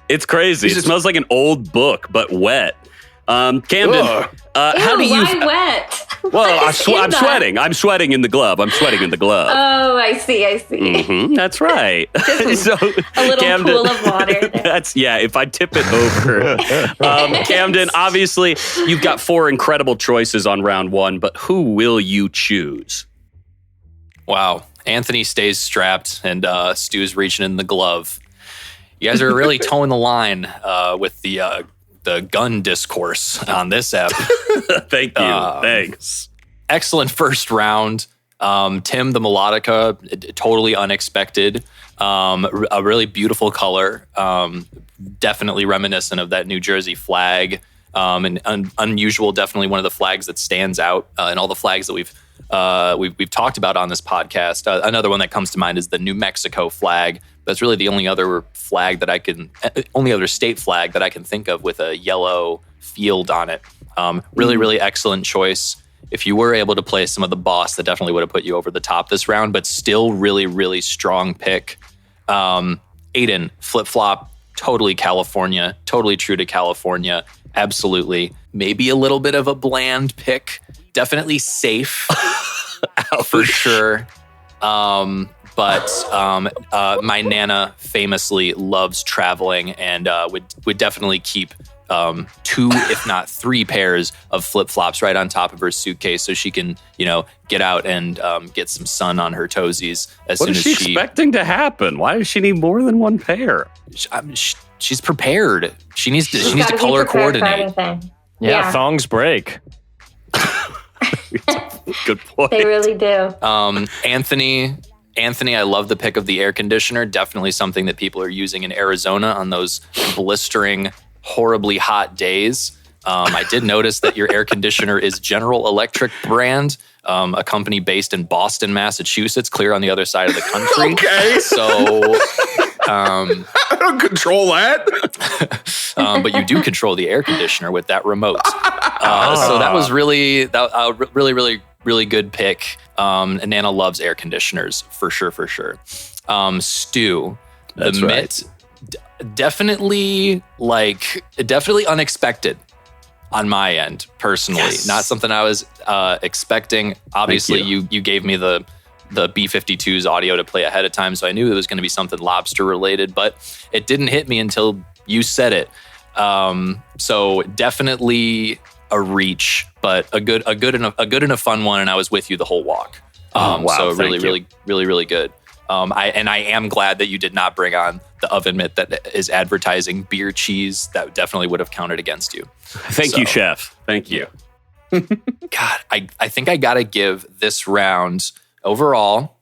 It's crazy. It smells like an old book, but wet. Camden, how do you... Why wet? Well, I'm sweating. I'm sweating in the glove. Oh, I see. Mm-hmm, that's right. So, A little pool of water there. If I tip it over. Camden, obviously, you've got 4 incredible choices on round 1, but who will you choose? Wow. Anthony stays strapped and Stu's reaching in the glove. You guys are really towing the line with the gun discourse on this ep. Thank you. Thanks. Excellent first round. Tim, the melodica, totally unexpected. A really beautiful color. Definitely reminiscent of that New Jersey flag. and unusual. Definitely one of the flags that stands out in all the flags that we've talked about on this podcast. Another one that comes to mind is the New Mexico flag. That's really the only other only other state flag that I can think of with a yellow field on it. Really excellent choice. If you were able to play some of the boss, that definitely would have put you over the top this round, but still really strong pick. Aidan, flip-flop, totally California, totally true to California. Absolutely. Maybe a little bit of a bland pick. Definitely safe for sure. But my Nana famously loves traveling and would definitely keep 2, if not 3 pairs of flip-flops right on top of her suitcase so she can, get out and get some sun on her toesies as What soon is as she she expecting to happen? Why does she need more than one pair? she's prepared. She needs to Gotta be color prepared for coordinate. anything. Yeah, thongs break. Good point. They really do. Anthony, I love the pick of the air conditioner. Definitely something that people are using in Arizona on those blistering, horribly hot days. I did notice that your air conditioner is General Electric brand, a company based in Boston, Massachusetts, clear on the other side of the country. Okay. So, I don't control that. but you do control the air conditioner with that remote. So that was really good pick. And Nana loves air conditioners for sure. Stu, That's the right. mitt, definitely unexpected on my end personally. Yes. Not something I was expecting. Obviously, Thank you gave me the B-52's audio to play ahead of time, so I knew it was going to be something lobster related, but it didn't hit me until you said it. So definitely a reach, but a good and a fun one, and I was with you the whole walk. Wow, So thank you. really good. I am glad that you did not bring on the oven mitt that is advertising beer cheese. That definitely would have counted against you. Thank you, chef. Thank you. God, I think I got to give this round overall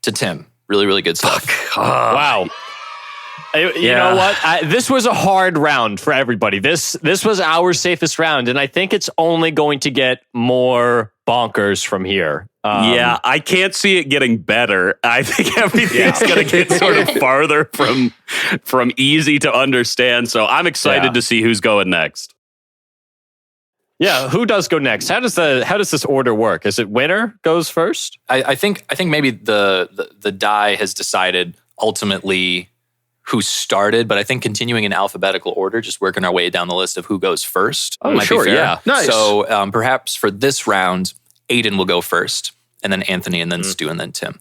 to Tim. Really good stuff. Wow. You know what? This was a hard round for everybody. This was our safest round, and I think it's only going to get more bonkers from here. I can't see it getting better. I think everything's going to get sort of farther from easy to understand. So I'm excited to see who's going next. Yeah, who does go next? How does this order work? Is it winner goes first? I think maybe the die has decided ultimately who started, but I think continuing in alphabetical order, just working our way down the list of who goes first. Oh, might sure, be fair. yeah. Nice. So perhaps for this round, Aidan will go first, and then Anthony, and then Stu, and then Tim.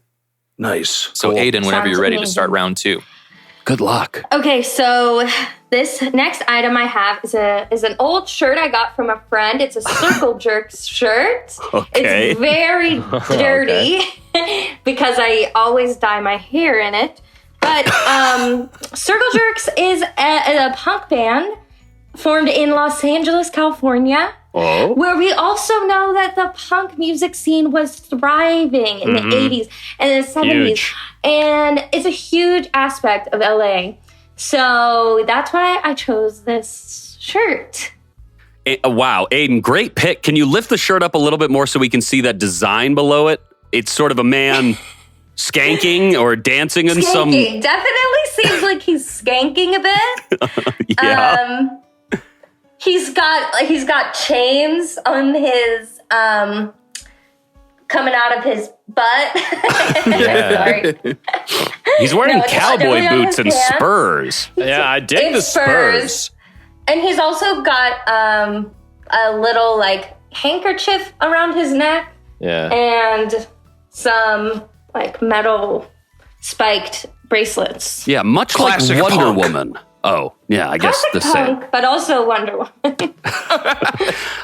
Nice. So Aidan, whenever Sounds you're ready to amazing. start round 2. Good luck. Okay, so this next item I have is an old shirt I got from a friend. It's a Circle Jerks shirt. Okay. It's very dirty because I always dye my hair in it. But Circle Jerks is a punk band formed in Los Angeles, California. Oh. Where we also know that the punk music scene was thriving in the 80s and the 70s. Huge. And it's a huge aspect of LA. So that's why I chose this shirt. Wow, Aidan, great pick. Can you lift the shirt up a little bit more so we can see that design below it? It's sort of a man skanking or dancing in some... Skanking. Definitely seems like he's skanking a bit. Yeah. He's got chains on his coming out of his butt. Sorry. He's wearing No, it's cowboy definitely on boots his and pants. spurs. Yeah, I dig the It's Spurs. And he's also got a little like handkerchief around his neck Yeah. and some like metal spiked bracelets. Yeah, much Classic like Wonder punk. Woman. Oh, yeah, I guess Classic the same. punk, but also Wonder Woman.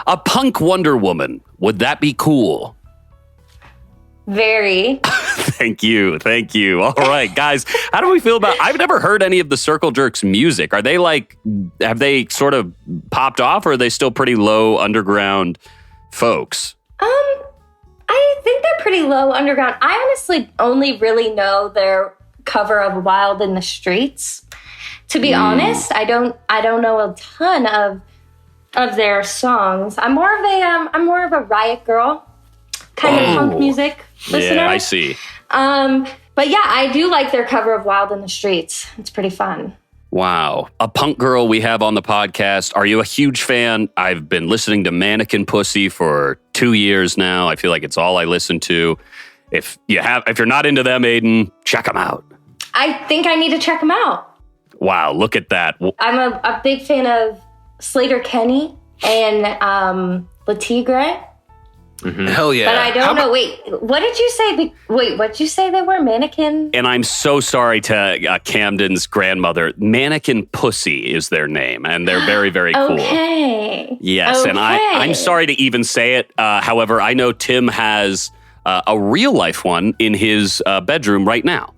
A punk Wonder Woman. Would that be cool? Very. Thank you. All right, guys. How do we feel about... I've never heard any of the Circle Jerks music. Are they like... Have they sort of popped off, or are they still pretty low underground folks? I think they're pretty low underground. I honestly only really know their cover of Wild in the Streets. To be honest, I don't know a ton of of their songs. I'm more of a Riot Girl kind of punk music listener. Yeah, I see. But yeah, I do like their cover of Wild in the Streets. It's pretty fun. Wow. A punk girl we have on the podcast. Are you a huge fan? I've been listening to Mannequin Pussy for 2 years now. I feel like it's all I listen to. If you're not into them, Aidan, check them out. I think I need to check them out. Wow, look at that. I'm a big fan of Slater Kenny and Latigre. Mm-hmm. Hell yeah. But I don't know. Wait, what did you say? Wait, what did you say they were? Mannequin? And I'm so sorry to Camden's grandmother. Mannequin Pussy is their name, and they're very, very cool. Okay. Yes, okay. And I'm sorry to even say it. However, I know Tim has a real life one in his bedroom right now.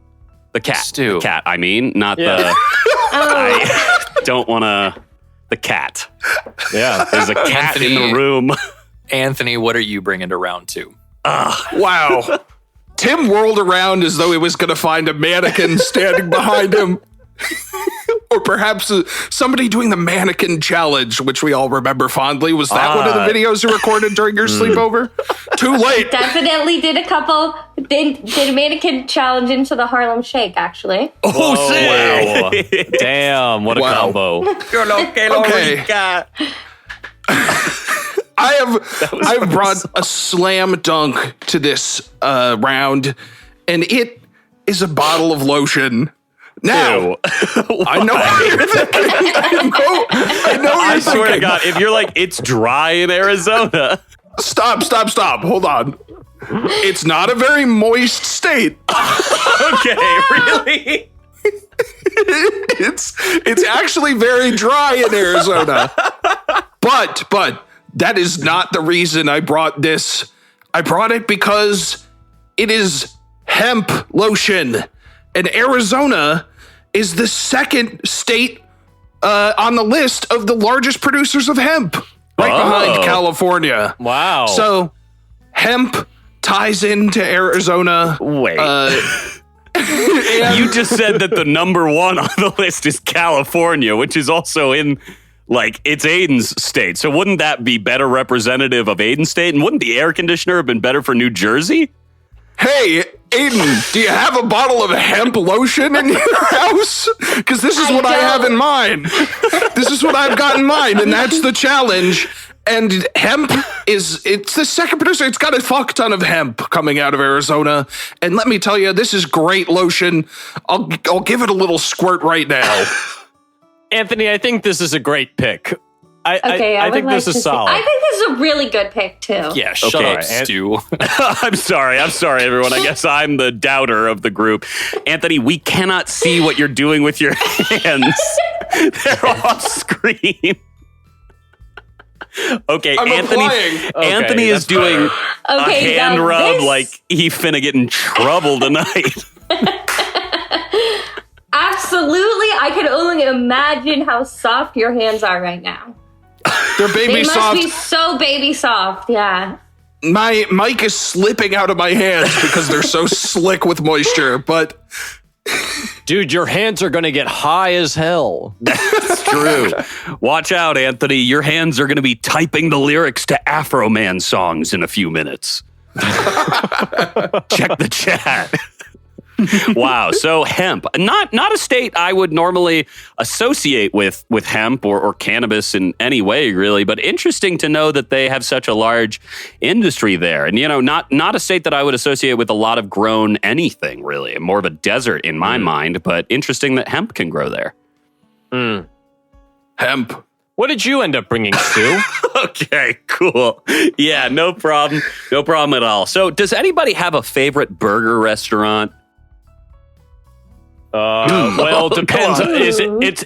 The cat. Stu. The cat, I mean, not the... I don't want to... The cat. Yeah. There's a cat in the room. Anthony, what are you bringing to round 2? Wow. Tim whirled around as though he was going to find a mannequin standing behind him. Or perhaps somebody doing the mannequin challenge, which we all remember fondly. Was that one of the videos you recorded during your sleepover? Too late. Definitely did a mannequin challenge into the Harlem Shake, actually. Oh, Wow. Damn, what a combo. Okay. I've brought a slam dunk to this round, and it is a bottle of lotion. Now, I know what you're thinking. I know what you're thinking. Swear to God, if you're like, it's dry in Arizona. Stop. Hold on. It's not a very moist state. Okay, really? It's actually very dry in Arizona. But that is not the reason I brought this. I brought it because it is hemp lotion. And Arizona is the second state on the list of the largest producers of hemp, right behind California. Wow. So hemp ties into Arizona. Wait. And You just said that the number one on the list is California, which is also in, like, it's Aidan's state. So wouldn't that be better representative of Aidan's state? And wouldn't the air conditioner have been better for New Jersey? hey, Aidan, do you have a bottle of hemp lotion in your house? Because this is what I have in mind. This is what I've got in mind, and that's the challenge. And hemp it's the second producer. It's got a fuck ton of hemp coming out of Arizona. And let me tell you, this is great lotion. I'll give it a little squirt right now. Anthony, I think this is a great pick. I would think like this is to see- solid. I think this is a really good pick, too. Yeah, shut Okay, up, Stu. I'm sorry, everyone. I guess I'm the doubter of the group. Anthony, we cannot see what you're doing with your hands. They're off screen. Okay, I'm applying. Anthony is doing a hand now rub this- like he finna get in trouble tonight. Absolutely. I can only imagine how soft your hands are right now. They're baby They must soft. be so baby soft. Yeah. My mic is slipping out of my hands because they're so slick with moisture, but Dude, your hands are going to get high as hell. It's true. Watch out, Anthony. Your hands are going to be typing the lyrics to Afro Man songs in a few minutes. Check the chat. Wow. So hemp, not a state I would normally associate with hemp or cannabis in any way, really, but interesting to know that they have such a large industry there. And, you know, not a state that I would associate with a lot of grown anything, really. More of a desert in my mind, but interesting that hemp can grow there. hemp. What did you end up bringing, Stu? Okay, cool. Yeah, no problem. No problem at all. So does anybody have a favorite burger restaurant? Well, it depends.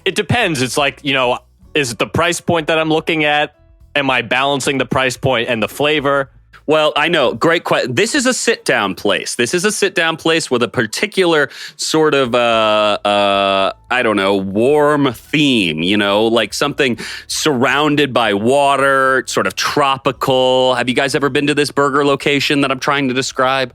It depends. It's like, you know, is it the price point that I'm looking at? Am I balancing the price point and the flavor? Well, I know. Great question. This is a sit-down place. This is a sit-down place with a particular sort of, I don't know, warm theme, you know, like something surrounded by water, sort of tropical. Have you guys ever been to this burger location that I'm trying to describe?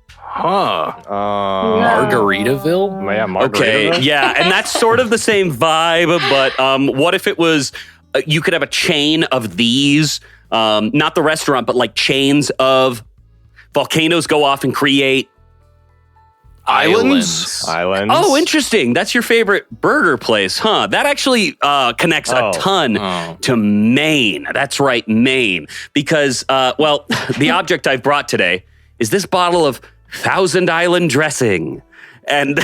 Huh. Margaritaville? Yeah, Margarita. Okay, yeah, and that's sort of the same vibe, but what if it was you could have a chain of these, not the restaurant, but like chains of volcanoes go off and create Islands? Oh, interesting. That's your favorite burger place, huh? That actually connects a ton to Maine. That's right, Maine. Because, the object I've brought today is this bottle of Thousand Island dressing. And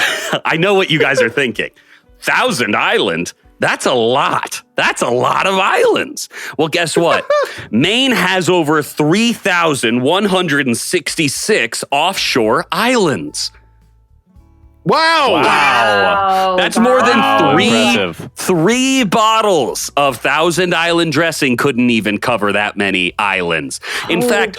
I know what you guys are thinking. Thousand Island? That's a lot. That's a lot of islands. Well, guess what? Maine has over 3,166 offshore islands. Wow. That's more than impressive. three bottles of Thousand Island dressing couldn't even cover that many islands. In fact,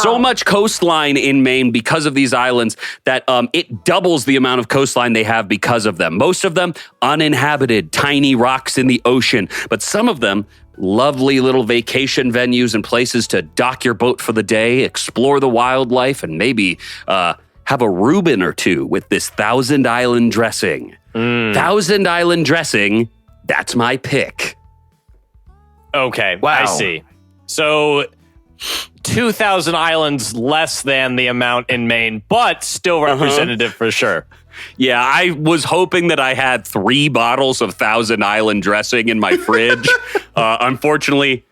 so much coastline in Maine because of these islands that it doubles the amount of coastline they have because of them. Most of them uninhabited, tiny rocks in the ocean, but some of them lovely little vacation venues and places to dock your boat for the day, explore the wildlife, and maybe have a Reuben or two with this Thousand Island dressing. Thousand Island dressing, that's my pick. Okay, Wow. I see. So 2,000 islands less than the amount in Maine, but still representative for sure. Yeah, I was hoping that I had 3 bottles of Thousand Island dressing in my fridge. Unfortunately,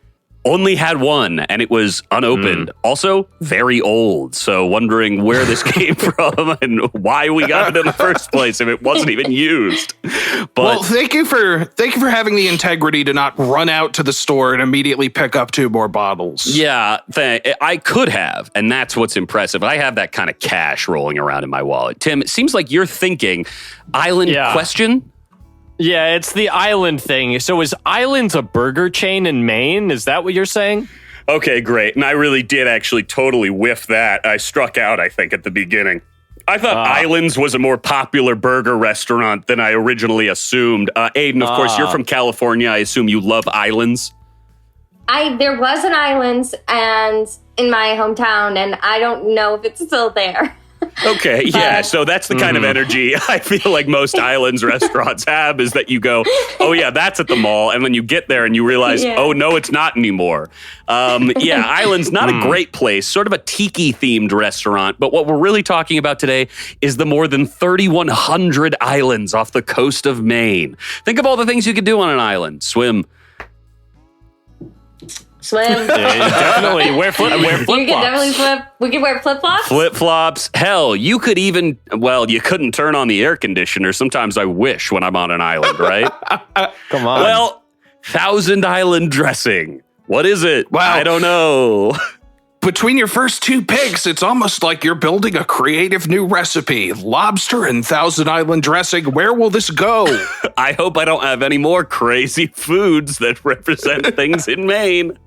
only had one, and it was unopened. Also, very old. So wondering where this came from and why we got it in the first place if it wasn't even used. But Well, thank you for having the integrity to not run out to the store and immediately pick up 2 more bottles. yeah, I could have, and that's what's impressive. I have that kind of cash rolling around in my wallet. Tim, it seems like you're thinking island question? Yeah, it's the island thing. So is Islands a burger chain in Maine? Is that what you're saying? Okay, great. And I really did actually totally whiff that. I struck out, I think, at the beginning. I thought Islands was a more popular burger restaurant than I originally assumed. Aidan, of course, you're from California. I assume you love islands. There was an Islands and in my hometown, and I don't know if it's still there. Okay, yeah. So that's the kind of energy I feel like most islands restaurants have, is that you go, oh yeah, that's at the mall. And then you get there and you realize, oh no, it's not anymore. Islands, not a great place, sort of a tiki themed restaurant. But what we're really talking about today is the more than 3,100 islands off the coast of Maine. Think of all the things you could do on an island. Swim. Swim. Definitely wear flip-flops. You can definitely flip. We can wear flip-flops. Flip-flops. Hell, you could even, you couldn't turn on the air conditioner. Sometimes I wish when I'm on an island, right? Come on. Well, Thousand Island dressing. What is it? Wow. I don't know. Between your first 2 picks, it's almost like you're building a creative new recipe. Lobster and Thousand Island dressing. Where will this go? I hope I don't have any more crazy foods that represent things in Maine.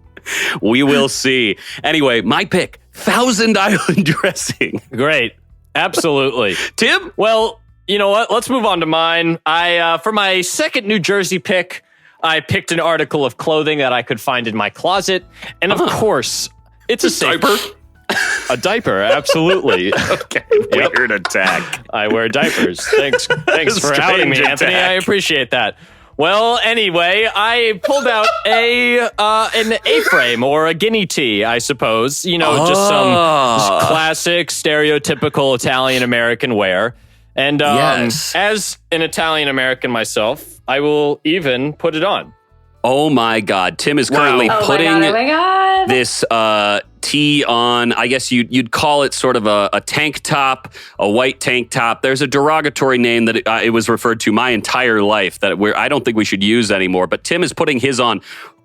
We will see. Anyway, my pick, Thousand Island dressing. Great. Absolutely. Tim? Well, you know what? Let's move on to mine. For my second New Jersey pick, I picked an article of clothing that I could find in my closet. And of course, it's a safe Diaper? A diaper, absolutely. Okay, weird attack. I wear diapers. Thanks for outing me, Strange Anthony. attack. I appreciate that. Well, anyway, I pulled out an A-frame or a guinea tea, I suppose. You know, just some classic, stereotypical Italian-American wear. And as an Italian-American myself, I will even put it on. Oh my God. Tim is currently putting Oh my God. this tee on. I guess you'd call it sort of a tank top, a white tank top. There's a derogatory name that it was referred to my entire life that I don't think we should use anymore. But Tim is putting his on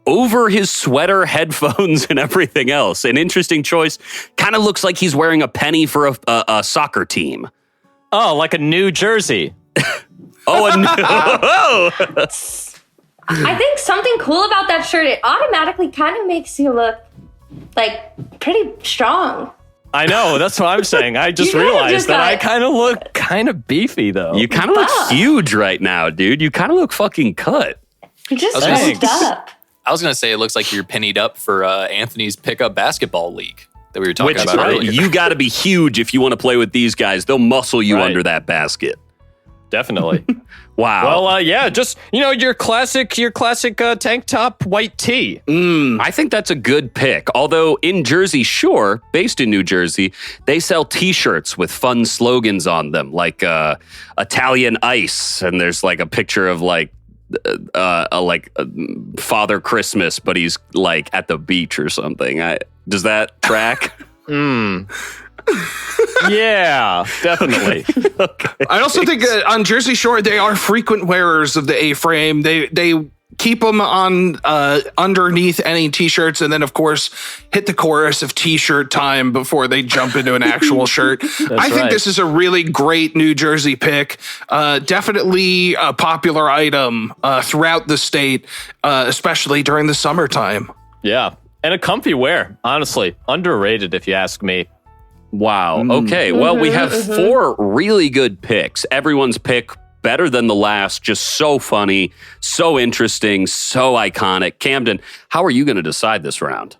over his sweater, headphones, and everything else. An interesting choice. Kind of looks like he's wearing a penny for a soccer team. Oh, like a New Jersey. I think something cool about that shirt, it automatically kind of makes you look like pretty strong. I know, that's what I'm saying. I just You kinda realized just that got- I kind of look kind of beefy, though. You kind of look huge right now, dude. You kind of look fucking cut. You just Okay. moved up. I was going to say it looks like you're pennied up for Anthony's pickup basketball league that we were talking Which about is earlier. You got to be huge if you want to play with these guys. They'll muscle you Right. under that basket. Definitely. Wow. Well, yeah, just, your classic tank top white tee. I think that's a good pick. Although in Jersey Shore, based in New Jersey, they sell T-shirts with fun slogans on them, like Italian Ice, and there's like a picture of Father Christmas, but he's like at the beach or something. Does that track? Yeah, definitely. Okay. I also think on Jersey Shore, they are frequent wearers of the A-frame. They keep them on underneath any T-shirts, and then, of course, hit the chorus of T-shirt time before they jump into an actual shirt. I think this is a really great New Jersey pick. Definitely a popular item throughout the state, especially during the summertime. Yeah, and a comfy wear, honestly. Underrated, if you ask me. Wow. Okay. Well, we have 4 really good picks. Everyone's pick better than the last. Just so funny, so interesting, so iconic. Camden, how are you going to decide this round?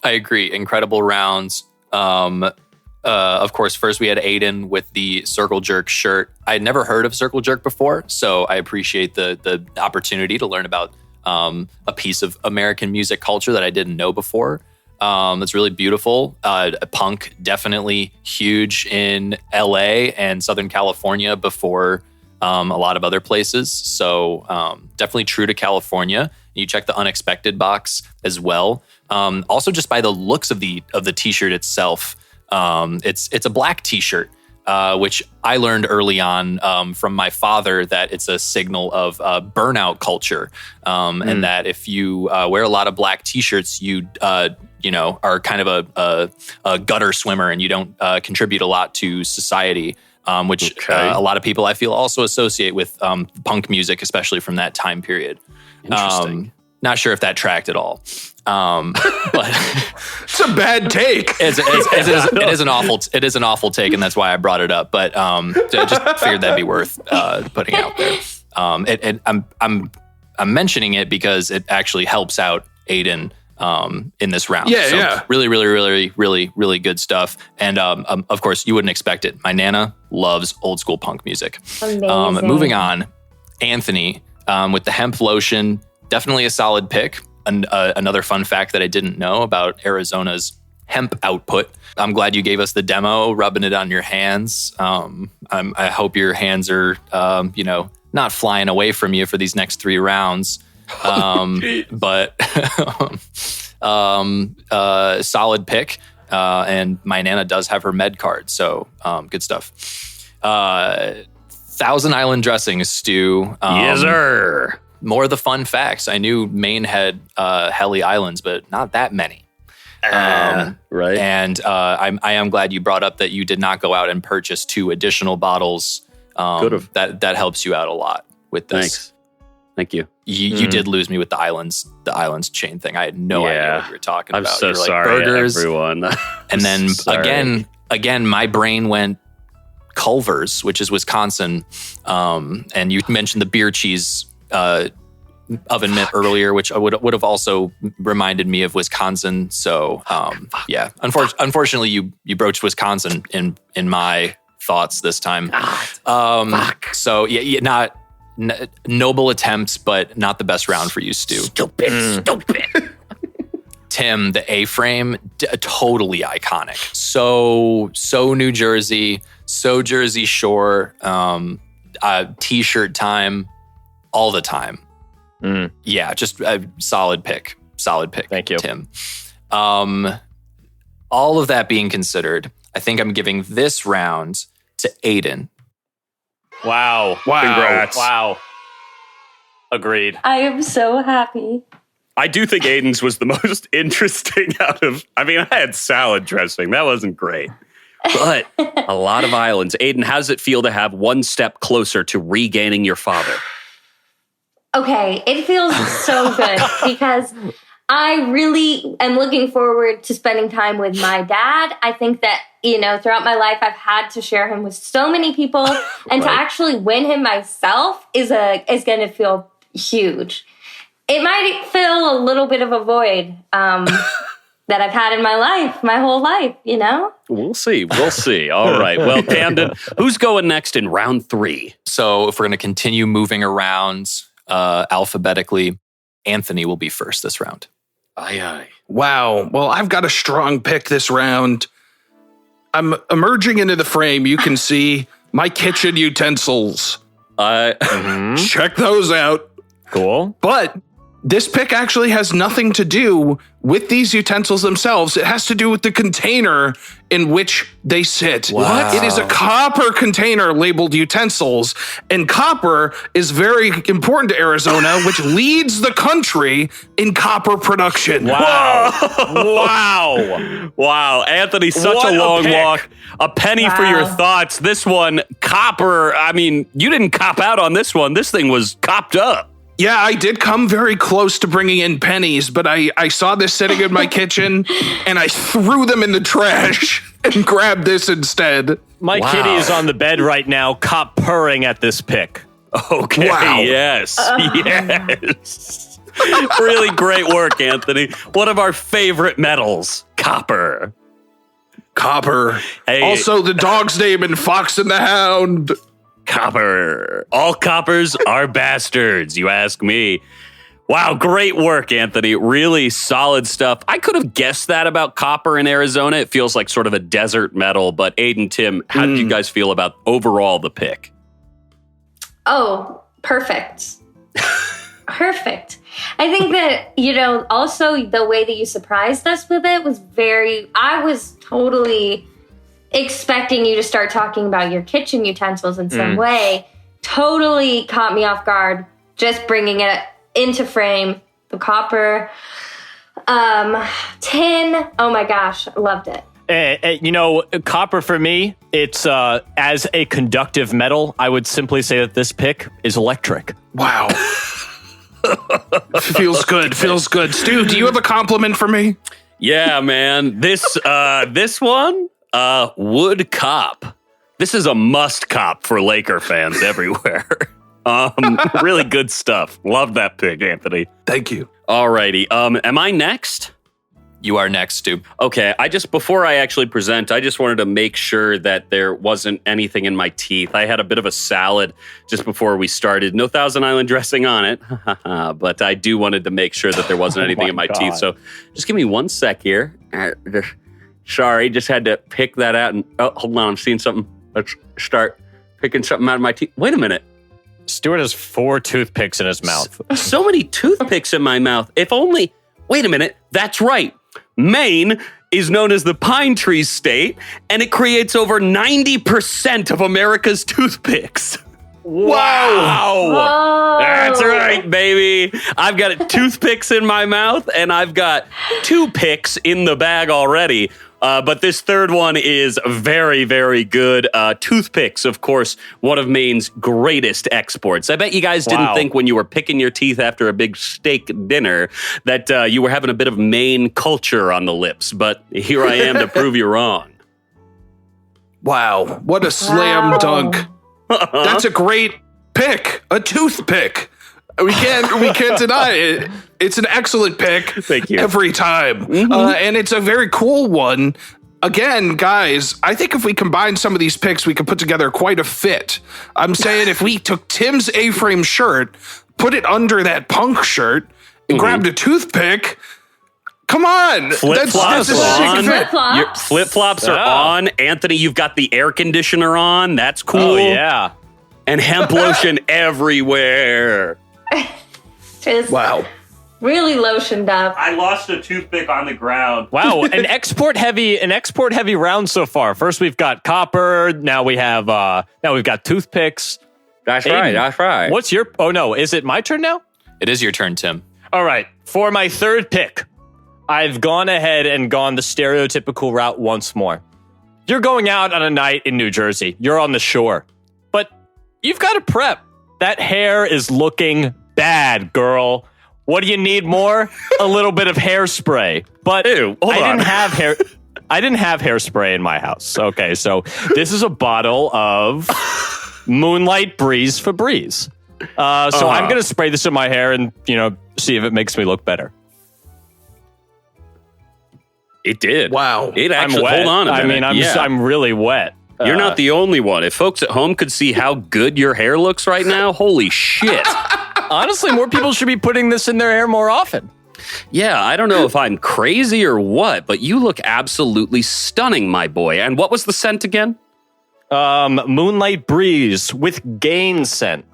I agree. Incredible rounds. Of course, first we had Aidan with the Circle Jerk shirt. I had never heard of Circle Jerk before, so I appreciate the opportunity to learn about a piece of American music culture that I didn't know before. It's really beautiful. Punk definitely huge in LA and Southern California before a lot of other places. So definitely true to California. You check the unexpected box as well. Also, just by the looks of the t-shirt itself, it's a black t-shirt, which I learned early on from my father that it's a signal of burnout culture, and that if you wear a lot of black t-shirts, you are kind of a gutter swimmer and you don't contribute a lot to society, which a lot of people I feel also associate with punk music, especially from that time period. Interesting. Not sure if that tracked at all. But it's a bad take. It is an awful take, and that's why I brought it up. But I just figured that'd be worth putting out there. I'm mentioning it because it actually helps out Aidan in this round. Yeah. Really good stuff. And of course, you wouldn't expect it. My Nana loves old school punk music. Amazing. Moving on, Anthony with the hemp lotion, definitely a solid pick. And another fun fact that I didn't know about Arizona's hemp output. I'm glad you gave us the demo, rubbing it on your hands. I hope your hands are, not flying away from you for these next 3 rounds. But solid pick. And my Nana does have her med card, so good stuff. Thousand Island dressings, Stu. Yes, sir. More of the fun facts. I knew Maine had Helly Islands, but not that many. Right. And I am glad you brought up that you did not go out and purchase 2 additional bottles. Could've. That helps you out a lot with this. Thanks. Thank you. You did lose me with the islands chain thing. I had no idea what you were talking I'm about. so You're like, sorry, burgers. everyone. And then Sorry. again, my brain went Culver's, which is Wisconsin. And you mentioned the beer cheese oven mitt earlier, which would have also reminded me of Wisconsin. So yeah, unfortunately, you broached Wisconsin in my thoughts this time. So yeah, not noble attempts, but not the best round for you, Stu. Stupid. Tim, the A-frame, totally iconic. So New Jersey, so Jersey Shore, t-shirt time, all the time. Yeah, just a solid pick. Thank you, Tim. All of that being considered, I think I'm giving this round to Aidan. Wow. Congrats. Wow. Agreed. I am so happy. I do think Aidan's was the most interesting I had salad dressing. That wasn't great. But a lot of islands. Aidan, how does it feel to have one step closer to regaining your father? Okay, it feels so good because I really am looking forward to spending time with my dad. I think that, throughout my life, I've had to share him with so many people, and to actually win him myself is going to feel huge. It might fill a little bit of a void, that I've had in my life, my whole life, you know? We'll see. We'll see. All right. Well, Camden, who's going next in round 3? So if we're going to continue moving around alphabetically, Anthony will be first this round. Aye, aye. Wow. Well, I've got a strong pick this round. I'm emerging into the frame. You can see my kitchen utensils. Check those out. Cool. But this pick actually has nothing to do with these utensils themselves. It has to do with the container in which they sit. Wow. It is a copper container labeled utensils, and copper is very important to Arizona, which leads the country in copper production. Wow. Wow. Wow. Anthony, such What a a long pick. walk. A penny for your Wow. thoughts. This one, copper. I mean, you didn't cop out on this one. This thing was copped up. Yeah, I did come very close to bringing in pennies, but I saw this sitting in my kitchen, and I threw them in the trash and grabbed this instead. My kitty is on the bed right now, cop purring at this pick. Okay. Wow. Yes. Yes. Really great work, Anthony. One of our favorite metals, copper. Copper. Hey. Also, the dog's name in Fox and the Hound. Copper. All coppers are bastards, you ask me. Wow, great work, Anthony. Really solid stuff. I could have guessed that about copper in Arizona. It feels like sort of a desert metal. But Aidan, Tim, how did you guys feel about overall the pick? Oh, perfect. Perfect. I think that, also the way that you surprised us with it was I was totally expecting you to start talking about your kitchen utensils in some way. Totally caught me off guard, just bringing it into frame. The copper tin. Oh my gosh, loved it. Copper for me, it's as a conductive metal, I would simply say that this pick is electric. Wow. Feels good. Feels good. Stu, do you have a compliment for me? Yeah, man. This one, wood cop. This is a must cop for Laker fans everywhere. Really good stuff. Love that pick, Anthony. Thank you. Alrighty. Am I next? You are next, Stu. Okay, before I actually present, I just wanted to make sure that there wasn't anything in my teeth. I had a bit of a salad just before we started. No Thousand Island dressing on it, but I wanted to make sure that there wasn't anything in my teeth. So just give me 1 sec here. Sorry, just had to pick that out. And hold on, I'm seeing something. Let's start picking something out of my teeth. Wait a minute. Stuart has 4 toothpicks in his mouth. So many toothpicks in my mouth. If only. Wait a minute. That's right. Maine is known as the pine tree state, and it creates over 90% of America's toothpicks. Wow. Whoa. That's right, baby. I've got toothpicks in my mouth, and I've got 2 picks in the bag already. But this third one is very, very good. Toothpicks, of course, one of Maine's greatest exports. I bet you guys didn't think when you were picking your teeth after a big steak dinner that you were having a bit of Maine culture on the lips. But here I am to prove you wrong. Wow. What a slam dunk. That's a great pick. A toothpick. We can't deny it. It's an excellent pick. Thank you. Every time. And it's a very cool one. Again, guys, I think if we combine some of these picks, we could put together quite a fit. I'm saying if we took Tim's A-frame shirt, put it under that punk shirt, and grabbed a toothpick, come on. Flip-flops that's a are on. sick fit. Flip-flops. Your flip-flops are Yeah. on. Anthony, you've got the air conditioner on. That's cool. Oh, yeah. And hemp lotion everywhere. Just Wow. really lotioned up. I lost a toothpick on the ground. Wow, an export heavy round so far. First we've got copper, now we've got toothpicks. That's Aidan, right. That's right. What's your Oh no, is it my turn now? It is your turn, Tim. All right, for my third pick, I've gone ahead and gone the stereotypical route once more. You're going out on a night in New Jersey. You're on the shore. But you've got to prep. That hair is looking bad, girl. What do you need more? A little bit of hairspray. But Ew, hold I on. didn't have hairspray in my house. Okay, so this is a bottle of Moonlight Breeze Febreze. So I'm going to spray this in my hair and, see if it makes me look better. It did. Wow. It I'm actually, wet. hold on a minute. I'm really wet. You're not the only one. If folks at home could see how good your hair looks right now, holy shit. Honestly, more people should be putting this in their hair more often. Yeah, I don't know if I'm crazy or what, but you look absolutely stunning, my boy. And what was the scent again? Moonlight breeze with gain scent.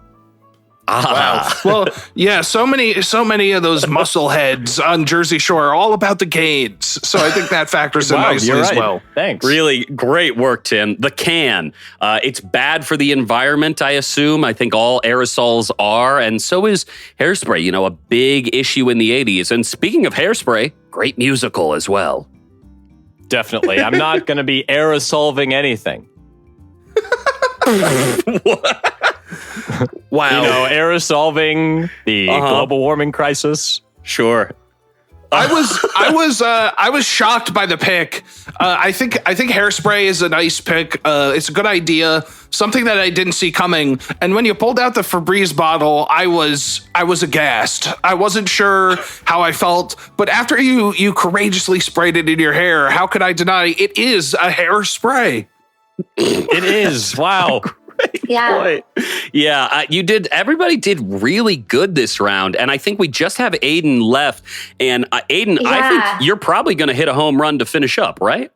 Wow. Well, yeah, so many of those muscle heads on Jersey Shore are all about the gains. So I think that factors in nicely you're as right. well. Thanks. Really great work, Tim. The can. It's bad for the environment, I assume. I think all aerosols are, and so is hairspray, a big issue in the 80s. And speaking of hairspray, great musical as well. Definitely. I'm not going to be aerosolving anything. Wow. Aerosolving the global warming crisis. Sure. I was shocked by the pick. I think hairspray is a nice pick. It's a good idea. Something that I didn't see coming. And when you pulled out the Febreze bottle, I was aghast. I wasn't sure how I felt, but after you courageously sprayed it in your hair, how could I deny it is a hairspray? It is. Wow. Yeah. Boy. Yeah, you did. Everybody did really good this round, and I think we just have Aidan left. And Aidan, I Yeah. think you're probably going to hit a home run to finish up, right?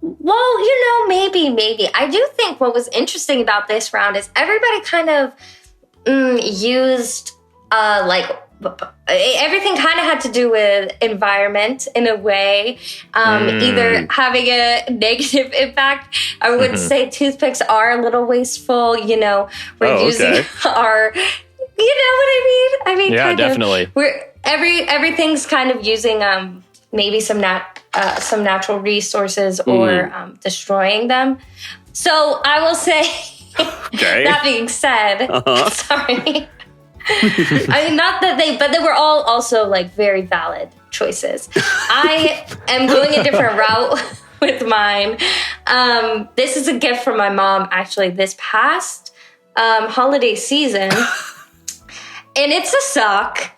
Well, maybe. I do think what was interesting about this round is everybody kind of used everything kind of had to do with environment in a way, either having a negative impact. I would say toothpicks are a little wasteful. We're using our, you know what I mean? I mean, Yeah, kind definitely. Of, everything's kind of using maybe some natural resources or destroying them. So I will say, that being said, sorry. I mean, not that but they were all also very valid choices. I am going a different route with mine. This is a gift from my mom, actually, this past holiday season. And it's a sock.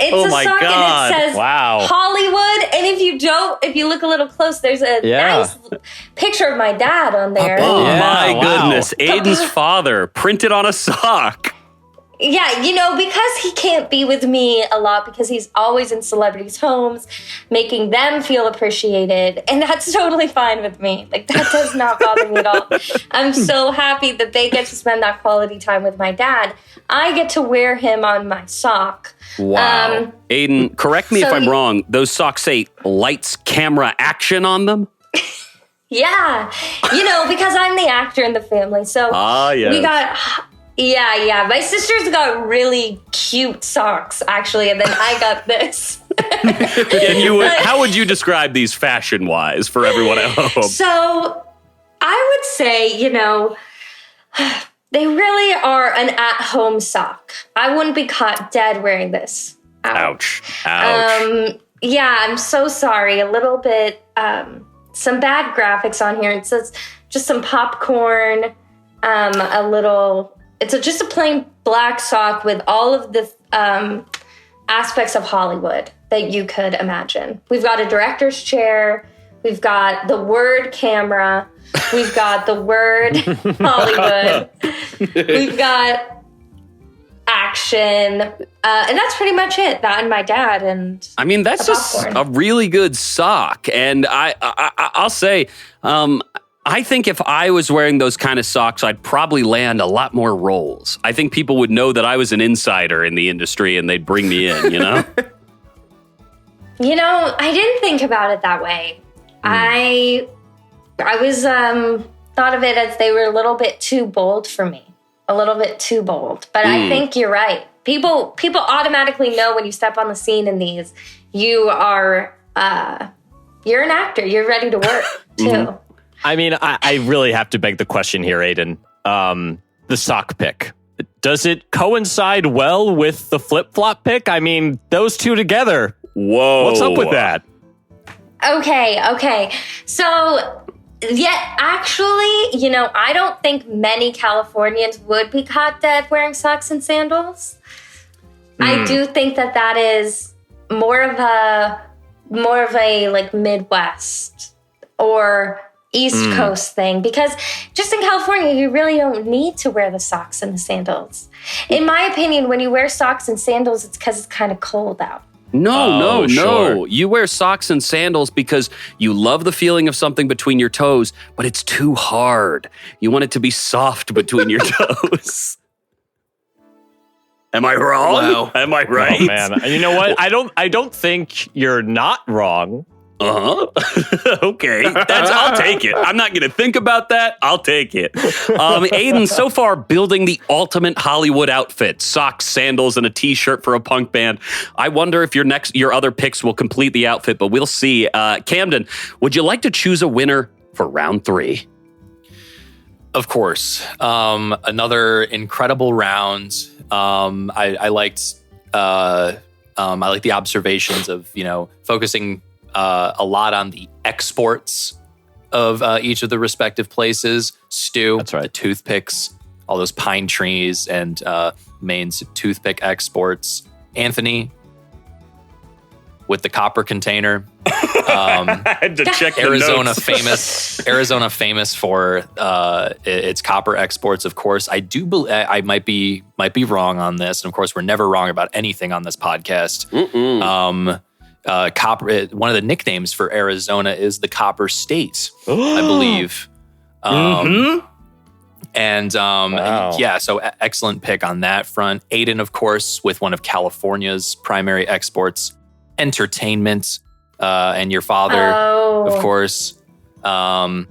It's a sock God. and it says Hollywood. And if you look a little close, there's a nice picture of my dad on there. Oh my wow. goodness. Aidan's father printed on a sock. Yeah, because he can't be with me a lot because he's always in celebrities' homes, making them feel appreciated. And that's totally fine with me. That does not bother me at all. I'm so happy that they get to spend that quality time with my dad. I get to wear him on my sock. Wow. Aidan, correct me if I'm wrong. Those socks say lights, camera, action on them? Yeah. Because I'm the actor in the family. So yes. we got... Yeah. My sister's got really cute socks, actually, and then I got this. And how would you describe these fashion-wise for everyone at home? So I would say, they really are an at-home sock. I wouldn't be caught dead wearing this. Ouch. Yeah, I'm so sorry. A little bit, some bad graphics on here. It says just some popcorn, it's just a plain black sock with all of the aspects of Hollywood that you could imagine. We've got a director's chair. We've got the word camera. We've got the word Hollywood. We've got action. And that's pretty much it. That and my dad and I mean, that's just a really good sock. And I'll say, I think if I was wearing those kind of socks, I'd probably land a lot more roles. I think people would know that I was an insider in the industry and they'd bring me in, I didn't think about it that way. I was thought of it as they were a little bit too bold for me. A little bit too bold. But I think you're right. People automatically know when you step on the scene in these, you are you're an actor. You're ready to work too. I mean, I really have to beg the question here, Aidan. The sock pick. Does it coincide well with the flip-flop pick? I mean, those two together. Whoa. What's up with that? Okay. So, yeah, actually, I don't think many Californians would be caught dead wearing socks and sandals. I do think that is more of a more of a like Midwest or East Coast thing, because just in California, you really don't need to wear the socks and the sandals. In my opinion, when you wear socks and sandals, it's because it's kind of cold out. No. Sure. You wear socks and sandals because you love the feeling of something between your toes, but it's too hard. You want it to be soft between your toes. Am I wrong? Wow. Am I right? Oh man, you know what? I don't think you're not wrong. Okay. I'll take it. I'm not going to think about that. I'll take it. Aidan, so far building the ultimate Hollywood outfit: socks, sandals, and a t-shirt for a punk band. I wonder if your other picks will complete the outfit, but we'll see. Camden, would you like to choose a winner for round 3? Of course. Another incredible round. I liked the observations of, focusing a lot on the exports of each of the respective places. Stu, That's right. The toothpicks, all those pine trees, and Maine's toothpick exports. Anthony with the copper container. I had to check the notes. Arizona famous for its copper exports. Of course, I might be wrong on this, and of course, we're never wrong about anything on this podcast. Copper. One of the nicknames for Arizona is the Copper State, I believe. And Wow. yeah, so excellent pick on that front. Aidan, of course, with one of California's primary exports, entertainment, and your father, of course, and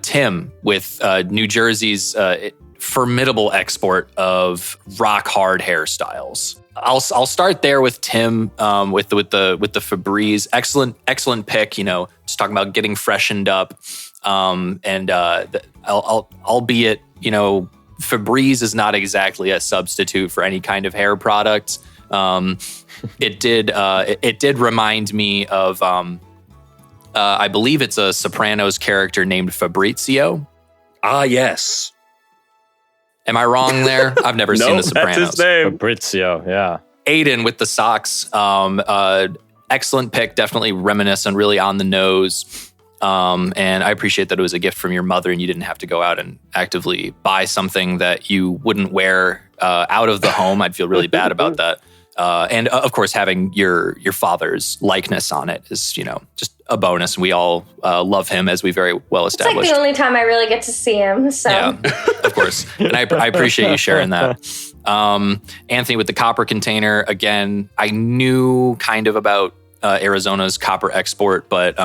Tim with New Jersey's formidable export of rock hard hairstyles. I'll start there with Tim with the Febreze. Excellent pick. Just talking about getting freshened up, albeit Febreze is not exactly a substitute for any kind of hair product. It did remind me of I believe it's a Sopranos character named Fabrizio. Ah, yes. Am I wrong there? I've never seen The Sopranos. That's his name. Fabrizio, yeah. Aidan with the socks. Excellent pick. Definitely reminiscent, really on the nose. And I appreciate that it was a gift from your mother and you didn't have to go out and actively buy something that you wouldn't wear out of the home. I'd feel really bad about that. And of course, having your father's likeness on it is, just a bonus. And we all love him, as we very well It's like established. the only time I really get to see him. So Yeah, of course. And I appreciate you sharing that. Anthony with the copper container. Again, I knew kind of about Arizona's copper export, but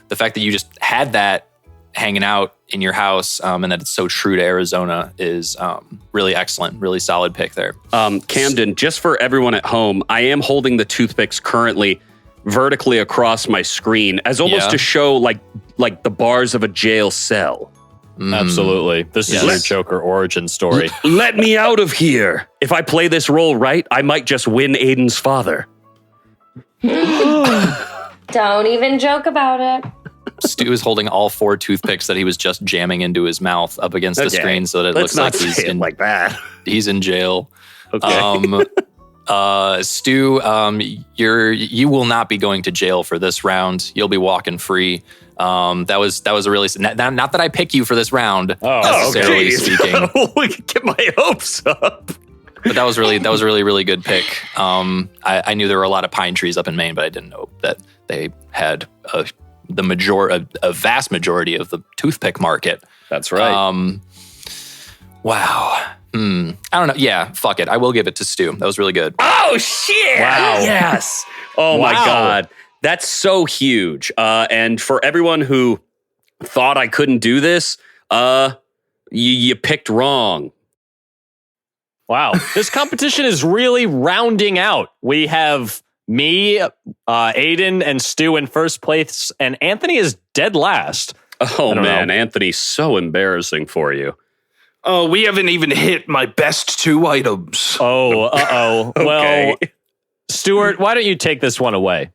the fact that you just had that hanging out in your house and that it's so true to Arizona is really excellent. Really solid pick there. Camden, just for everyone at home, I am holding the toothpicks currently vertically across my screen as almost to show like the bars of a jail cell. Absolutely. This is your Joker origin story. Let me out of here. If I play this role right, I might just win Aidan's father. don't even joke about it. Stu is holding all 4 toothpicks that he was just jamming into his mouth up against the screen so that it looks like he's in jail. Okay. Stu, you will not be going to jail for this round. You'll be walking free. That was a really not that I pick you for this round necessarily speaking. Get my hopes up. But that was a really good pick. I knew there were a lot of pine trees up in Maine, but I didn't know that they had a vast majority of the toothpick market. That's right. Wow. I don't know. Yeah, fuck it. I will give it to Stu. That was really good. Oh, shit. Wow. Yes. Oh, my God. That's so huge. And for everyone who thought I couldn't do this, you picked wrong. Wow. This competition is really rounding out. We have me, Aidan, and Stu in first place, and Anthony is dead last. Oh, man. Anthony's so embarrassing for you. Oh, we haven't even hit my best 2 items. Oh, uh-oh. Okay. Well, Stuart, why don't you take this one away?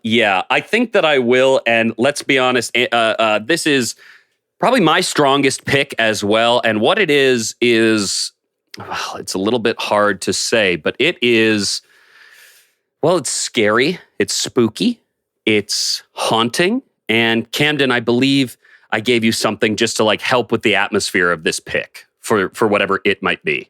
Yeah, I think that I will. And let's be honest, this is probably my strongest pick as well. And what it is Well, it's a little bit hard to say, but it is, well, it's scary, it's spooky, it's haunting, and Camden, I believe I gave you something just to like help with the atmosphere of this pick for whatever it might be.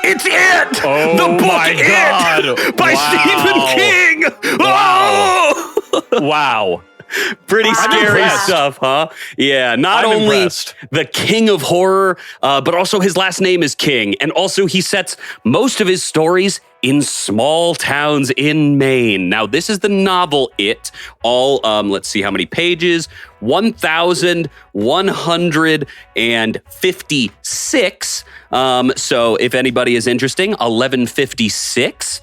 It's It! Oh the book my God. It by Wow. Stephen King! Oh! Wow. Pretty scary impressed. stuff, huh? Yeah, not I'm only impressed. the king of horror, but also his last name is King. And also he sets most of his stories in small towns in Maine. Now, this is the novel It. All, let's see how many pages. 1,156. So if anybody is interesting, 1156.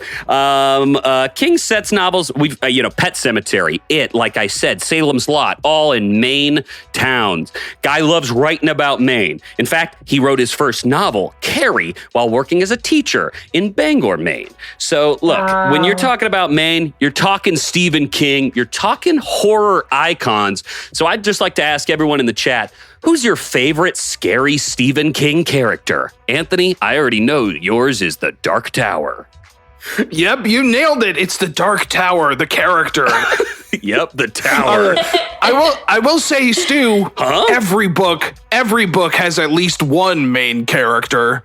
King sets novels, we've, Pet Cemetery, It, like I said, Salem's Lot, all in Maine towns. Guy loves writing about Maine. In fact, he wrote his first novel, Carrie, while working as a teacher in Bangor, Maine. So look, when you're talking about Maine, you're talking Stephen King, you're talking horror icons. So I'd just like to ask everyone in the chat, who's your favorite scary Stephen King character? Anthony, I already know yours is the Dark Tower. Yep, you nailed it. It's the Dark Tower, the character. Yep, the tower. I will say, Stu, Huh? every book has at least one main character.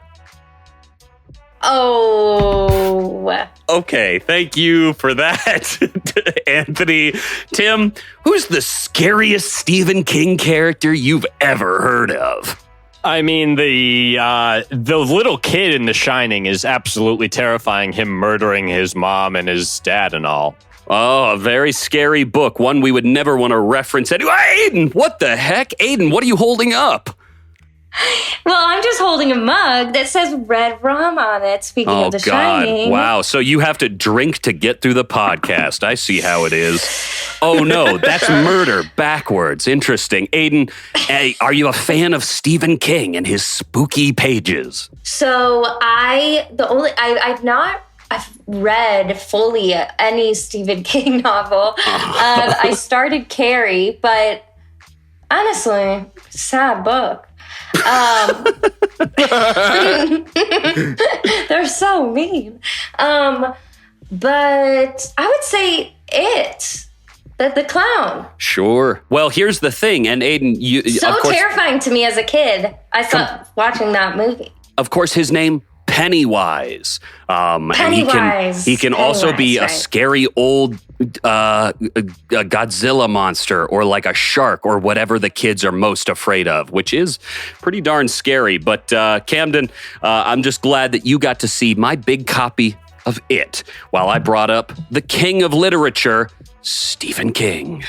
Oh. Okay, thank you for that, Anthony. Tim, who's the scariest Stephen King character you've ever heard of? I mean, the little kid in The Shining is absolutely terrifying, him murdering his mom and his dad and all. Oh, a very scary book, one we would never want to reference anyway. Aidan, what the heck? Aidan, what are you holding up? Well, I'm just holding a mug that says red rum on it, speaking Oh, of The God. Shining. Wow. So you have to drink to get through the podcast. I see how it is. Oh, no. That's murder backwards. Interesting. Aidan, hey, are you a fan of Stephen King and his spooky pages? So I've read fully any Stephen King novel. I started Carrie, but honestly, sad book. They're so mean. But I would say It. The clown. Sure. Well, here's the thing. And Aidan, you So of course, terrifying to me as a kid. I stopped watching that movie. of course, his name, Pennywise. And Pennywise. he can also be Pennywise, a right. scary old a Godzilla monster or like a shark or whatever the kids are most afraid of, which is pretty darn scary. But Camden, I'm just glad that you got to see my big copy of It while I brought up the king of literature, Stephen King.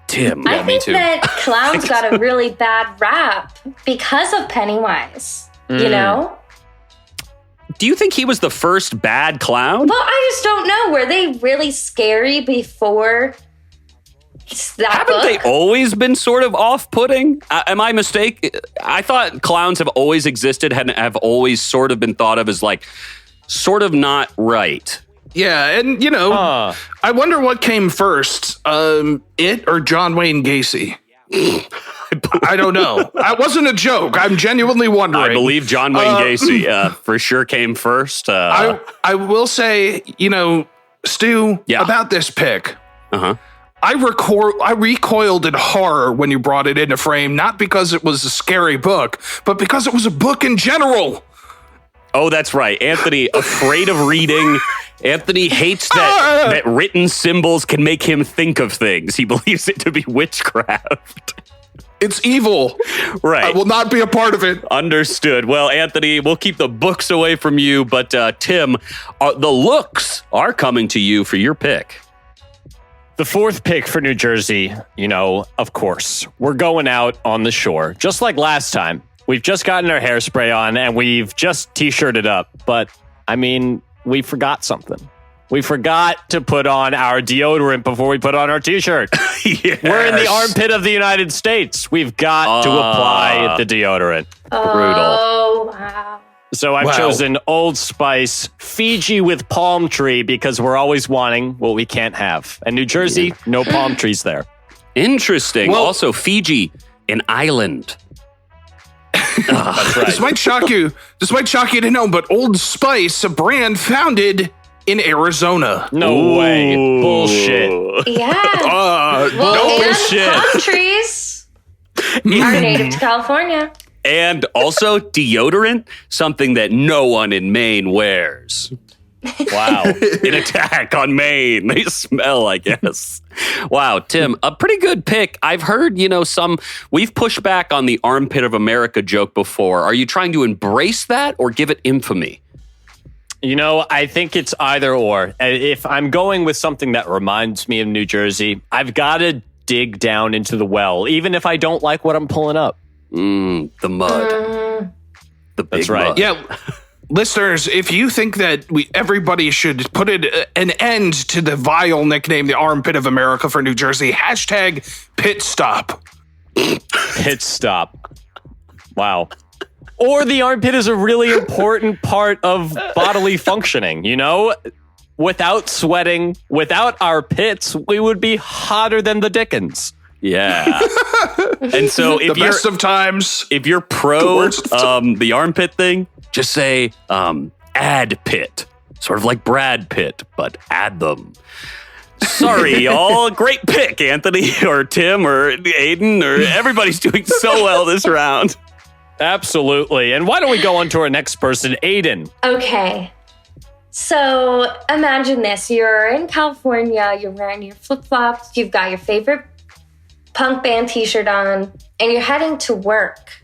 Tim. I think too. that clowns got a really bad rap because of Pennywise. You know? Do you think he was the first bad clown? Well, I just don't know. Were they really scary before that Haven't book? they always been sort of off-putting? Am I mistaken? I thought clowns have always existed and have always sort of been thought of as like sort of not right. Yeah, and I wonder what came first, It or John Wayne Gacy? I don't know. That wasn't a joke. I'm genuinely wondering. I believe John Wayne Gacy for sure came first. I will say, Stu, Yeah. about this pick. Uh-huh. I recoiled in horror when you brought it into frame, not because it was a scary book, but because it was a book in general. Oh, that's right. Anthony, afraid of reading. Anthony hates that written symbols can make him think of things. He believes it to be witchcraft. It's evil. Right. I will not be a part of it. Understood. Well, Anthony, we'll keep the books away from you, but Tim, the looks are coming to you for your pick. The fourth pick for New Jersey, of course, we're going out on the shore, just like last time. We've just gotten our hairspray on and we've just t-shirted up. But, we forgot something. We forgot to put on our deodorant before we put on our t-shirt. Yes. We're in the armpit of the United States. We've got to apply the deodorant. Brutal. Oh, wow. So I've chosen Old Spice, Fiji with palm tree, because we're always wanting what we can't have. And New Jersey, no palm trees there. Interesting. Well- Also, Fiji, an island. That's right. This might shock you. This might shock you to know, but Old Spice, a brand founded in Arizona. No way. Bullshit. Yeah. Uh, Well, and shit. palm trees are native to California. And also deodorant, something that no one in Maine wears. Wow. An attack on Maine. They smell, I guess. Wow, Tim, a pretty good pick. I've heard, we've pushed back on the armpit of America joke before. Are you trying to embrace that or give it infamy? I think it's either or. If I'm going with something that reminds me of New Jersey, I've got to dig down into the well, even if I don't like what I'm pulling up. The mud. The big That's right. mud. Yeah. Listeners, if you think that everybody should put an end to the vile nickname, the armpit of America for New Jersey, hashtag pit stop. Pit stop. Wow. Or the armpit is a really important part of bodily functioning, Without sweating, without our pits, we would be hotter than the Dickens. Yeah. And so The best of times. if you're The pro worst of the armpit thing, just say add pit. Sort of like Brad Pitt, but add them. Sorry, y'all. Great pick, Anthony or Tim or Aidan or everybody's doing so well this round. Absolutely. And why don't we go on to our next person, Aidan? Okay. So imagine this. You're in California, you're wearing your flip-flops, you've got your favorite punk band t-shirt on, and you're heading to work.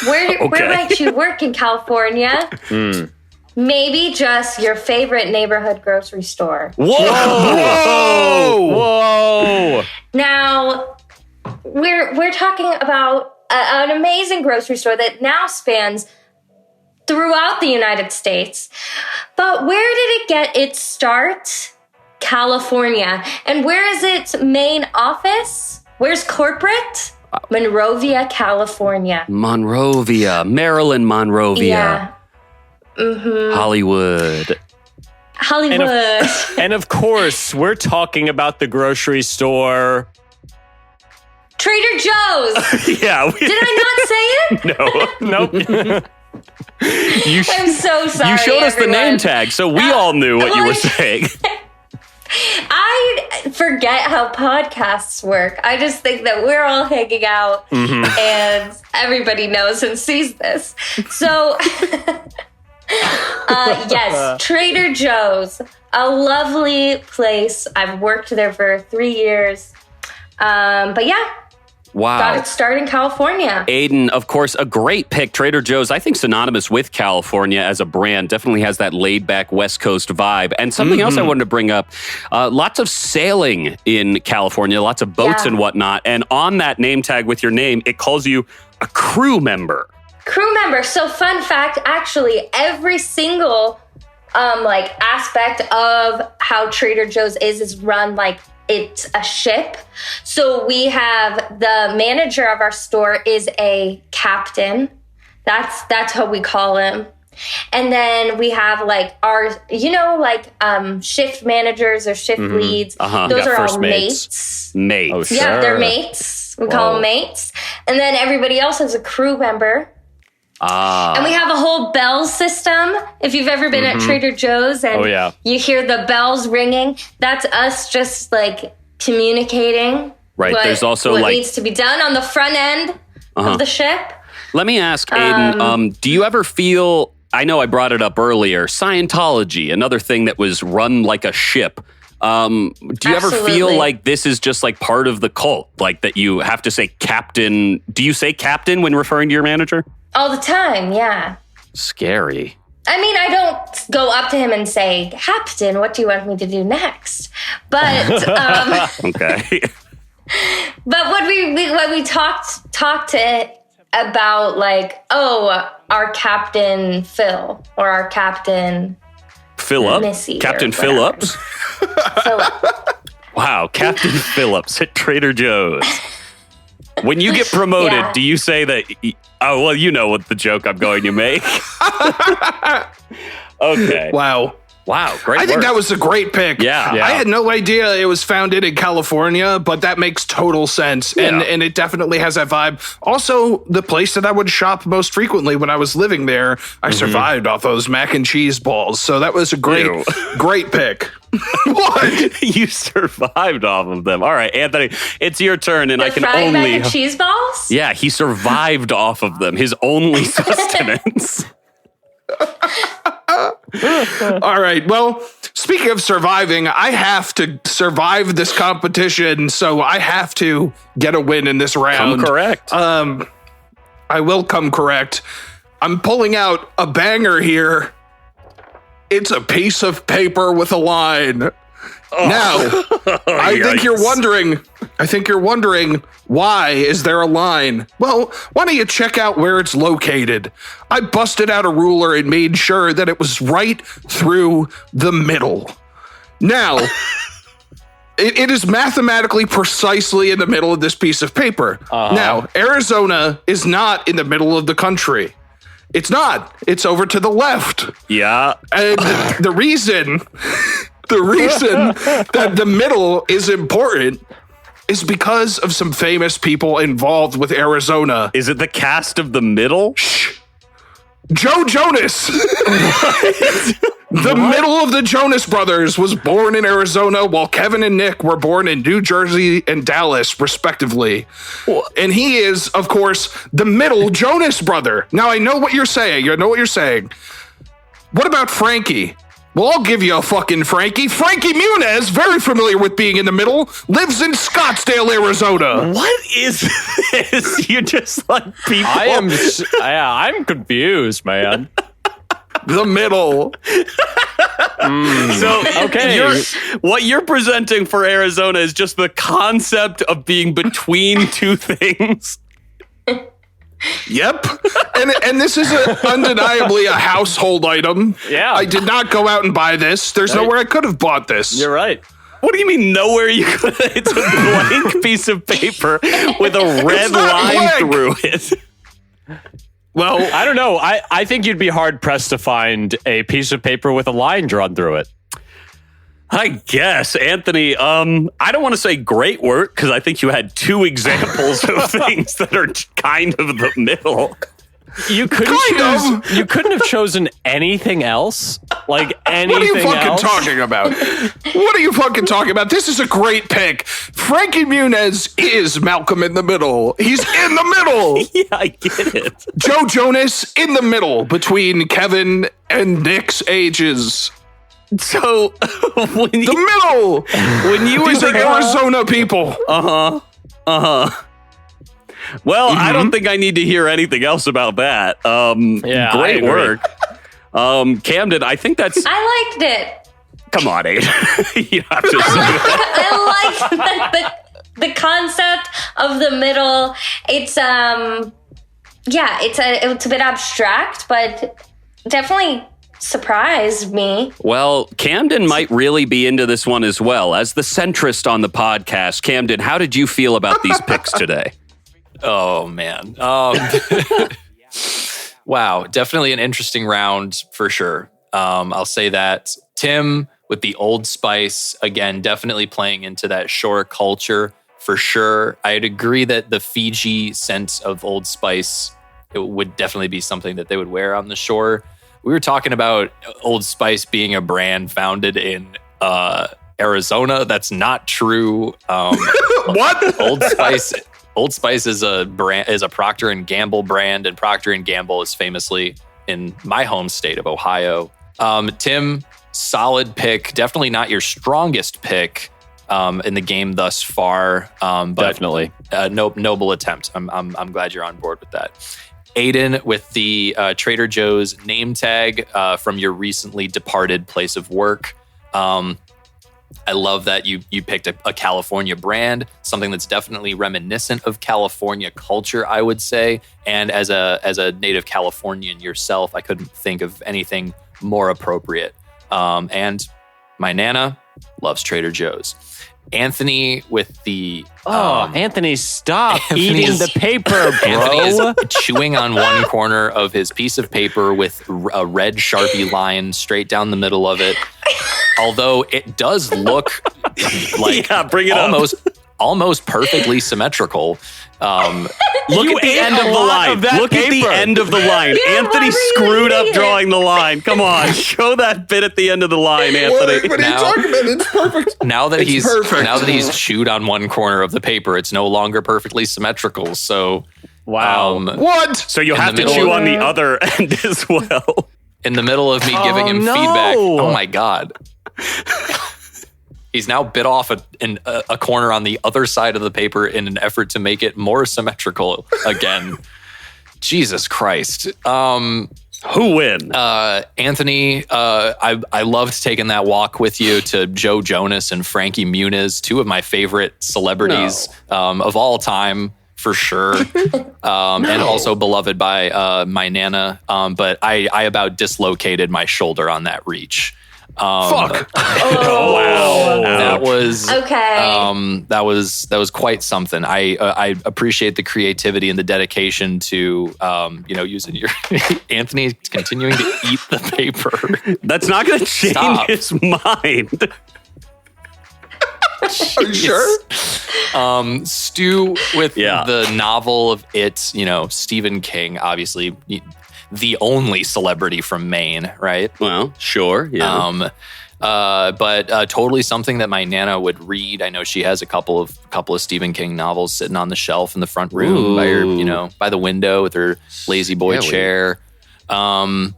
Where might you work in California? Maybe just your favorite neighborhood grocery store. Whoa! Now, we're talking about an amazing grocery store that now spans throughout the United States. But where did it get its start? California. And where is its main office? Where's corporate? Monrovia, California. Monrovia, Maryland, Monrovia. Yeah. Hollywood. Hollywood. And of course, we're talking about the grocery store. Trader Joe's. Yeah. Did I not say it? Nope. I'm so sorry. You showed us the everyone. name tag, so we all knew what you were saying. I forget how podcasts work. I just think that we're all hanging out and everybody knows and sees this. So, yes, Trader Joe's, a lovely place. I've worked there for 3 years. But yeah, Wow. got its start in California. Aidan, of course, a great pick. Trader Joe's, I think synonymous with California as a brand, definitely has that laid-back West Coast vibe. And something else I wanted to bring up, lots of sailing in California, lots of boats Yeah. and whatnot. And on that name tag with your name, it calls you a crew member. Crew member. So fun fact, actually, every single aspect of how Trader Joe's is run like it's a ship. So we have the manager of our store is a captain. That's how we call him. And then we have our shift managers or shift leads. Uh-huh. Those Yeah, are first all mates. mates. Oh, Yeah, they're sure. mates. We call them mates. And then everybody else is a crew member. And we have a whole bell system. If you've ever been at Trader Joe's and Oh, yeah. you hear the bells ringing, that's us just communicating. Right, there's also, what needs to be done on the front end of the ship. Let me ask, Aidan, do you ever feel, I know I brought it up earlier, Scientology, another thing that was run like a ship. Do you ever feel Absolutely. like this is just part of the cult? Like that you have to say captain. Do you say captain when referring to your manager? All the time, yeah. Scary. I mean, I don't go up to him and say, Captain, what do you want me to do next? But Okay. but when we talked to about our Captain Phil or our Captain Philip? Missy or Captain whatever. Phillips? Philip. Wow, Captain Phillips at Trader Joe's. When you get promoted, Yeah. do you say that? Oh, well, you know what the joke I'm going to make. Okay. Wow. Wow. Great. I think work. that was a great pick. Yeah. Yeah. I had no idea it was founded in California, but that makes total sense. Yeah. And it definitely has that vibe. Also, the place that I would shop most frequently when I was living there, I survived off those mac and cheese balls. So that was a great, Ew. great pick. What? You survived off of them. All right, Anthony, it's your turn, and The I can fried only. mac and cheese balls? Yeah, he survived off of them. His only sustenance. All right. Well, speaking of surviving, I have to survive this competition, so I have to get a win in this round. Come correct. I will come correct. I'm pulling out a banger here. It's a piece of paper with a line. Now, I think you're wondering, why is there a line? Well, why don't you check out where it's located? I busted out a ruler and made sure that it was right through the middle. Now, it is mathematically precisely in the middle of this piece of paper. Now, Arizona is not in the middle of the country. It's not. It's over to the left. Yeah. And the reason that the middle is important is because of some famous people involved with Arizona. Is it the cast of The Middle? Joe Jonas. The middle of the Jonas Brothers was born in Arizona, while Kevin and Nick were born in New Jersey and Dallas, respectively. And he is, of course, the middle Jonas brother. Now, I know what you're saying. What about Frankie? Well, I'll give you a fucking Frankie. Frankie Muniz, very familiar with being in the middle, lives in Scottsdale, Arizona. What is this? You're just like people. I'm confused, man. The middle. So, Okay. what you're presenting for Arizona is just the concept of being between two things. Yep. And this is undeniably a household item. Yeah. I did not go out and buy this. There's nowhere I could have bought this. You're right. What do you mean nowhere you could? It's a blank piece of paper with a red not line blank. through it. Well, I don't know. I think you'd be hard pressed to find a piece of paper with a line drawn through it. I guess, Anthony, I don't want to say great work because I think you had two examples of things that are kind of the middle. You couldn't You couldn't have chosen anything else. Like anything what are you fucking else. talking about? What are you fucking talking about? This is a great pick. Frankie Muniz is Malcolm in the Middle. He's in the middle. Yeah, I get it. Joe Jonas in the middle between Kevin and Nick's ages. So when The middle. when you were These are thinking, Arizona people. well, I don't think I need to hear anything else about that. Yeah, I great agree. work. Camden, I think that's. I liked it. Come on, Aidan. You have to say that. I like the concept of the middle. It's it's a bit abstract, but definitely surprised me. Well, Camden might really be into this one as well. As the centrist on the podcast, Camden, how did you feel about these picks today? Oh man. Wow, definitely an interesting round for sure. I'll say that. Tim with the Old Spice, again, definitely playing into that shore culture for sure. I'd agree that the Fiji scent of Old Spice, it would definitely be something that they would wear on the shore. We were talking about Old Spice being a brand founded in Arizona. That's not true. What? Old Spice is a brand, is a Procter and Gamble brand, and Procter and Gamble is famously in my home state of Ohio. Tim, solid pick. Definitely not your strongest pick in the game thus far. But Definitely. noble attempt. I'm glad you're on board with that. Aidan with the Trader Joe's name tag from your recently departed place of work. I love that you picked a California brand, something that's definitely reminiscent of California culture, I would say. And as a native Californian yourself, I couldn't think of anything more appropriate. And my Nana loves Trader Joe's. Anthony with the Anthony, stop Anthony eating is- the paper, Anthony is bro. chewing on one corner of his piece of paper with a red Sharpie line straight down the middle of it. Although it does look like bring it almost perfectly symmetrical. Look at the end of the line. Look at the end of the line. Anthony screwed up drawing the line. Come on, show that bit at the end of the line, Anthony. What are you talking about? It's perfect. Now that perfect. he's chewed on one corner of the paper, it's no longer perfectly symmetrical. So, Wow. What? So you'll In have the to middle chew of- on the other end as well. in the middle of me giving him no. feedback, oh my god, he's now bit off a corner on the other side of the paper in an effort to make it more symmetrical again. Jesus Christ. Who win? Anthony, I loved taking that walk with you to Joe Jonas and Frankie Muniz, two of my favorite celebrities of all time, for sure. And also beloved by my Nana. But I about dislocated my shoulder on that reach. Fuck. Wow. That was Okay. that was quite something. I appreciate the creativity and the dedication to using your Anthony continuing to eat the paper. That's not going to change Stop. his mind. Are you sure? Stu with Yeah. the novel of It, Stephen King, obviously the only celebrity from Maine, right? Well, sure. Yeah. But totally something that my Nana would read. I know she has a couple of Stephen King novels sitting on the shelf in the front room by her, by the window with her lazy boy chair. But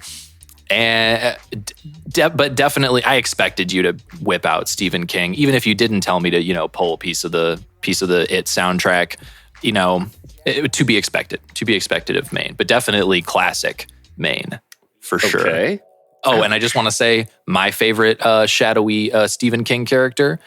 definitely, I expected you to whip out Stephen King, even if you didn't tell me to, pull a piece of the It soundtrack. To be expected of Maine, but definitely classic Maine for sure. Okay. Oh, and I just want to say my favorite shadowy Stephen King character,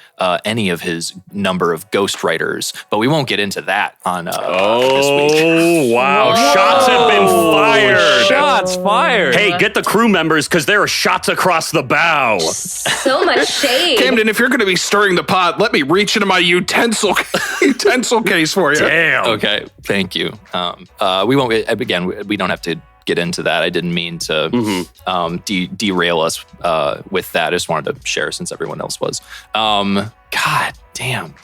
any of his number of ghostwriters, but we won't get into that on this week. Oh, wow. Whoa. Shots have been fired. Shots fired. Hey, get the crew members because there are shots across the bow. So much shade. Camden, if you're going to be stirring the pot, let me reach into my utensil case for you. Damn. Okay, thank you. We won't again. We don't have to get into that. I didn't mean to derail us with that. I just wanted to share since everyone else was. God damn.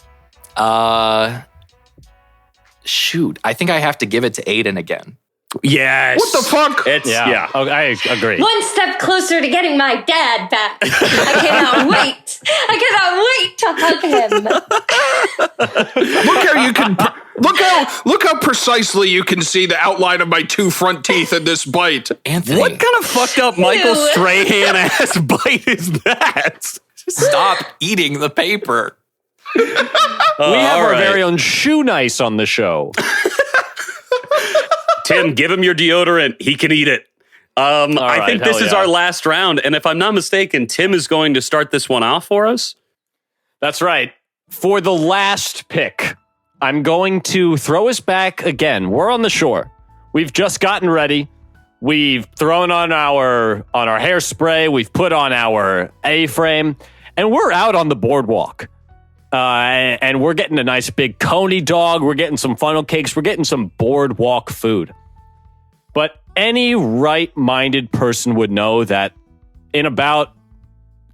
Shoot. I think I have to give it to Aidan again. Yes. What the fuck? It's, yeah. Oh, I agree. One step closer to getting my dad back. I cannot wait. I cannot wait to hug him. Look how you can. Look how precisely you can see the outline of my two front teeth in this bite. Anthony, What kind of fucked up Michael Ew. Strahan ass bite is that? stop eating the paper. We have our very own Shoe Nice on the show. Tim, give him your deodorant. He can eat it. I right, think this hell is yeah. our last round. And if I'm not mistaken, Tim is going to start this one off for us. That's right. For the last pick, I'm going to throw us back again. We're on the shore. We've just gotten ready. We've thrown on our hairspray. We've put on our A-frame, and we're out on the boardwalk. And we're getting a nice big coney dog. We're getting some funnel cakes. We're getting some boardwalk food. But any right-minded person would know that in about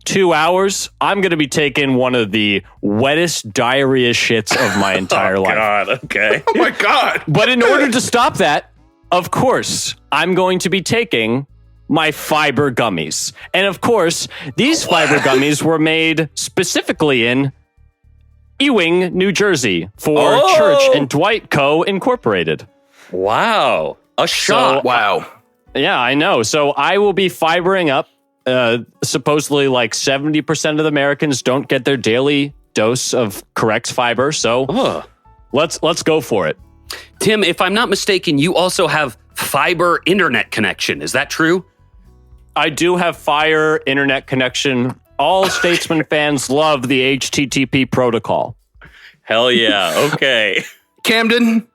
2 hours, I'm going to be taking one of the wettest diarrhea shits of my entire life. God, okay. Oh my god! But in order to stop that, of course, I'm going to be taking my fiber gummies. And of course, these fiber gummies were made specifically in Ewing, New Jersey for Church and Dwight Co. Incorporated. Wow. A shot. Wow. Yeah, I know. So I will be fibering up. Supposedly, like 70% of the Americans don't get their daily dose of correct fiber. So let's go for it. Tim, if I'm not mistaken, you also have fiber internet connection. Is that true? I do have Fire internet connection. All Statesman fans love the HTTP protocol. Hell yeah. Okay. Camden,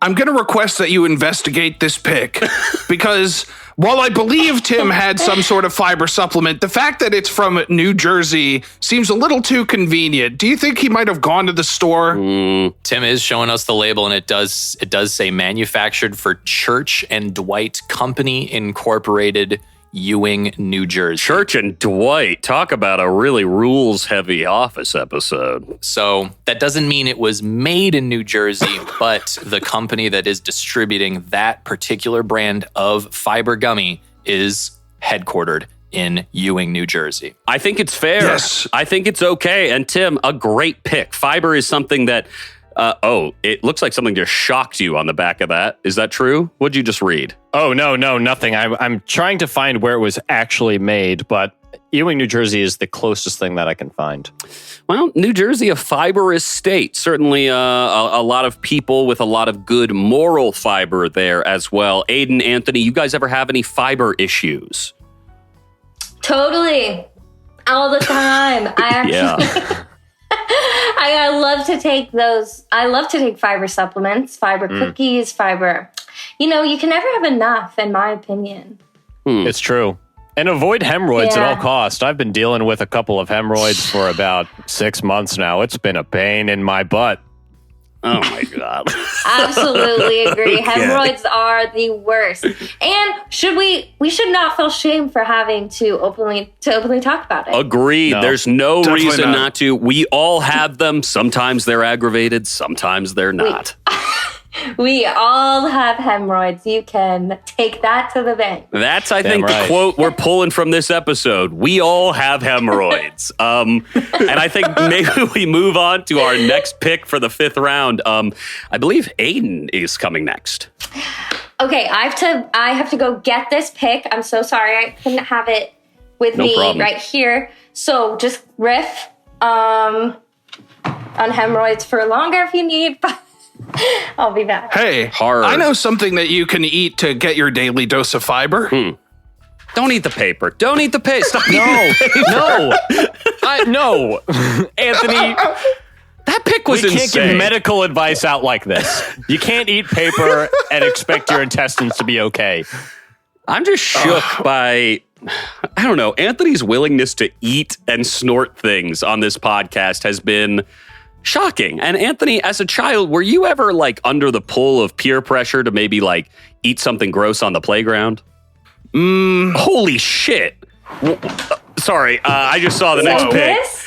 I'm going to request that you investigate this pick because while I believe Tim had some sort of fiber supplement, the fact that it's from New Jersey seems a little too convenient. Do you think he might have gone to the store? Tim is showing us the label, and it does say manufactured for Church and Dwight Company Incorporated, Ewing, New Jersey. Church and Dwight, talk about a really rules-heavy Office episode. So that doesn't mean it was made in New Jersey, but the company that is distributing that particular brand of fiber gummy is headquartered in Ewing, New Jersey. I think it's fair. Yes. I think it's okay. And Tim, a great pick. Fiber is something that, it looks like something just shocked you on the back of that. Is that true? What'd you just read? Oh, no, nothing. I'm trying to find where it was actually made, but Ewing, New Jersey is the closest thing that I can find. Well, New Jersey, a fibrous state. Certainly a lot of people with a lot of good moral fiber there as well. Aidan, Anthony, you guys ever have any fiber issues? Totally. All the time. I actually I love to take those. I love to take fiber supplements, fiber cookies, fiber. You know, you can never have enough, in my opinion. It's true. And avoid hemorrhoids at Yeah. all costs. I've been dealing with a couple of hemorrhoids for about 6 months now. It's been a pain in my butt. Oh my God. Absolutely agree. Hemorrhoids are the worst. And we should not feel shame for having to openly talk about it. Agreed. No. There's no Definitely reason not. not to. We all have them. Sometimes they're aggravated. Sometimes they're not. We all have hemorrhoids. You can take that to the bank. That's, I Damn think, right. the quote we're pulling from this episode. We all have hemorrhoids. And I think maybe we move on to our next pick for the 5th round. I believe Aidan is coming next. Okay, I have to go get this pick. I'm so sorry I couldn't have it with No me problem. right here. So just riff on hemorrhoids for longer if you need. But I'll be back. Hey, Hard. I know something that you can eat to get your daily dose of fiber. Don't eat the paper. Don't eat the paper. Stop. No. Anthony, That pick was we can't insane. give medical advice out like this. You can't eat paper and expect your intestines to be okay. I'm just shook by, I don't know, Anthony's willingness to eat and snort things on this podcast has been shocking. And Anthony, as a child, were you ever like under the pull of peer pressure to maybe like eat something gross on the playground? Holy shit. Sorry, I just saw the next So pick. this?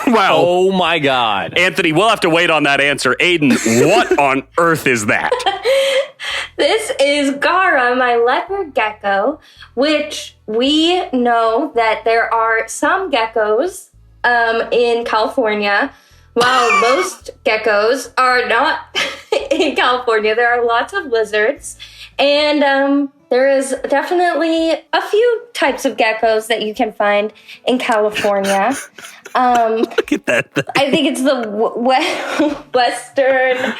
Wow. Oh my God. Anthony, we'll have to wait on that answer. Aidan, what on earth is that? This is Gara, my leopard gecko, which we know that there are some geckos in California. While most geckos are not in California, there are lots of lizards. And there is definitely a few types of geckos that you can find in California. Look at that thing. I think it's the western,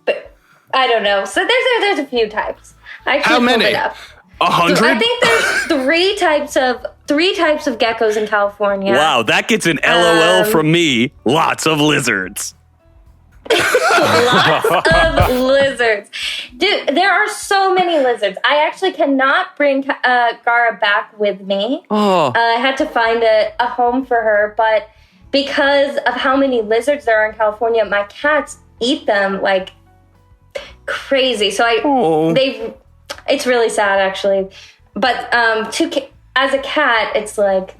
but I don't know. So there's a few types. I How pulled many? it up. 100? I think there's three types of geckos in California. Wow, that gets an LOL from me. Lots of lizards. Lots of lizards. Dude, there are so many lizards. I actually cannot bring Gara back with me. Oh. I had to find a home for her, but because of how many lizards there are in California, my cats eat them like crazy. So it's really sad actually. But as a cat, it's like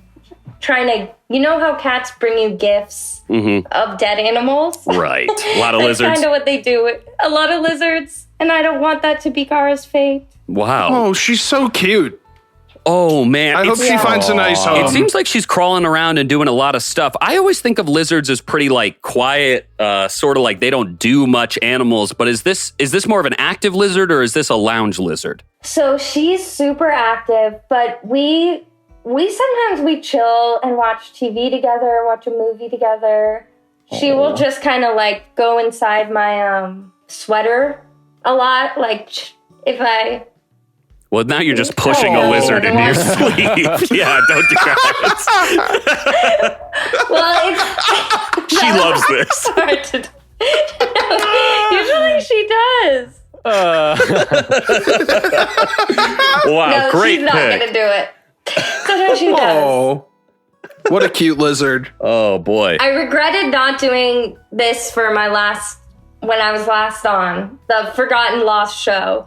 trying to, you know how cats bring you gifts of dead animals? Right. A lot of That's lizards. kind of what they do. A lot of lizards. And I don't want that to be Gara's fate. Wow. Oh, she's so cute. Oh, man. I hope It's- she finds a nice home. It seems like she's crawling around and doing a lot of stuff. I always think of lizards as pretty like quiet, sort of like they don't do much animals. But is this more of an active lizard or is this a lounge lizard? So she's super active, but we sometimes chill and watch TV together, watch a movie together. She will just kind of like go inside my sweater a lot. Like if I Well, now you're just pushing a Oh, lizard into your yeah. sleeve. Yeah, don't do that. well, it's She loves this. hard to. You're does. Wow, No, great she's not pick. gonna do it. Sometimes she does. Oh, what a cute lizard. Oh boy. I regretted not doing this for my when I was last on the Forgotten Lost show.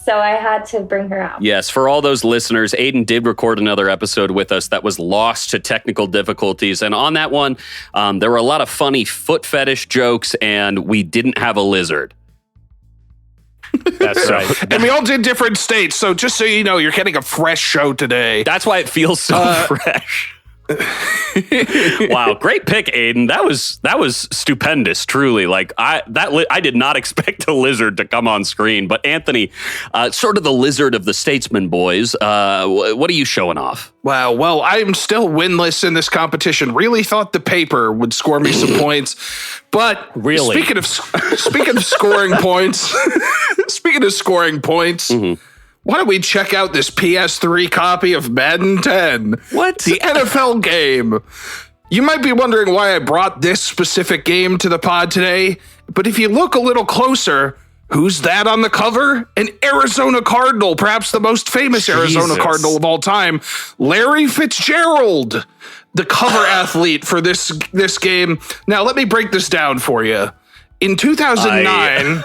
So I had to bring her out. Yes, for all those listeners, Aidan did record another episode with us that was lost to technical difficulties. And on that one, there were a lot of funny foot fetish jokes, and we didn't have a lizard. That's right. And we all did different states. So just so you know, you're getting a fresh show today. That's why it feels so fresh. Wow, great pick, Aidan. That was stupendous, truly. Like I did not expect a lizard to come on screen, but Anthony, sort of the lizard of the Statesman boys. What are you showing off? Wow. Well, I'm still winless in this competition. Really thought the paper would score me some points, but Really? speaking of scoring points, why don't we check out this PS3 copy of Madden 10? What? The NFL game. You might be wondering why I brought this specific game to the pod today, but if you look a little closer, who's that on the cover? An Arizona Cardinal, perhaps the most famous Arizona Jesus. Cardinal of all time, Larry Fitzgerald, the cover athlete for this game. Now, let me break this down for you. In 2009,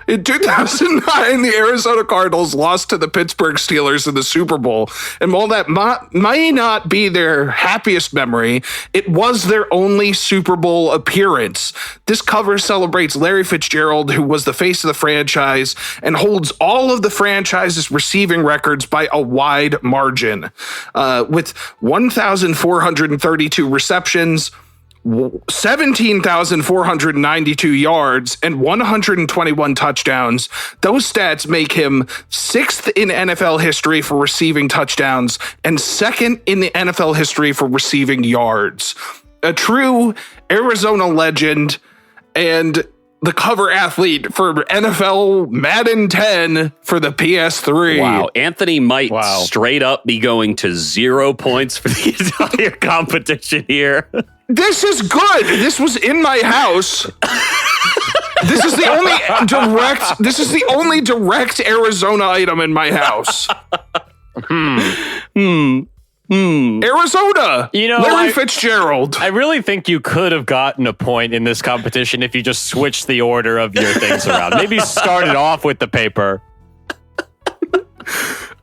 the Arizona Cardinals lost to the Pittsburgh Steelers in the Super Bowl. And while that may not be their happiest memory, it was their only Super Bowl appearance. This cover celebrates Larry Fitzgerald, who was the face of the franchise and holds all of the franchise's receiving records by a wide margin. With 1,432 receptions, 17,492 yards and 121 touchdowns. Those stats make him 6th in NFL history for receiving touchdowns and 2nd in the NFL history for receiving yards. A true Arizona legend and the cover athlete for NFL Madden 10 for the PS3. Wow, Anthony might Wow. straight up be going to 0 points for the entire competition here. This is good. This was in my house. This is the only direct Arizona item in my house. Arizona. You know, Larry Fitzgerald. I really think you could have gotten a point in this competition if you just switched the order of your things around. Maybe started off with the paper.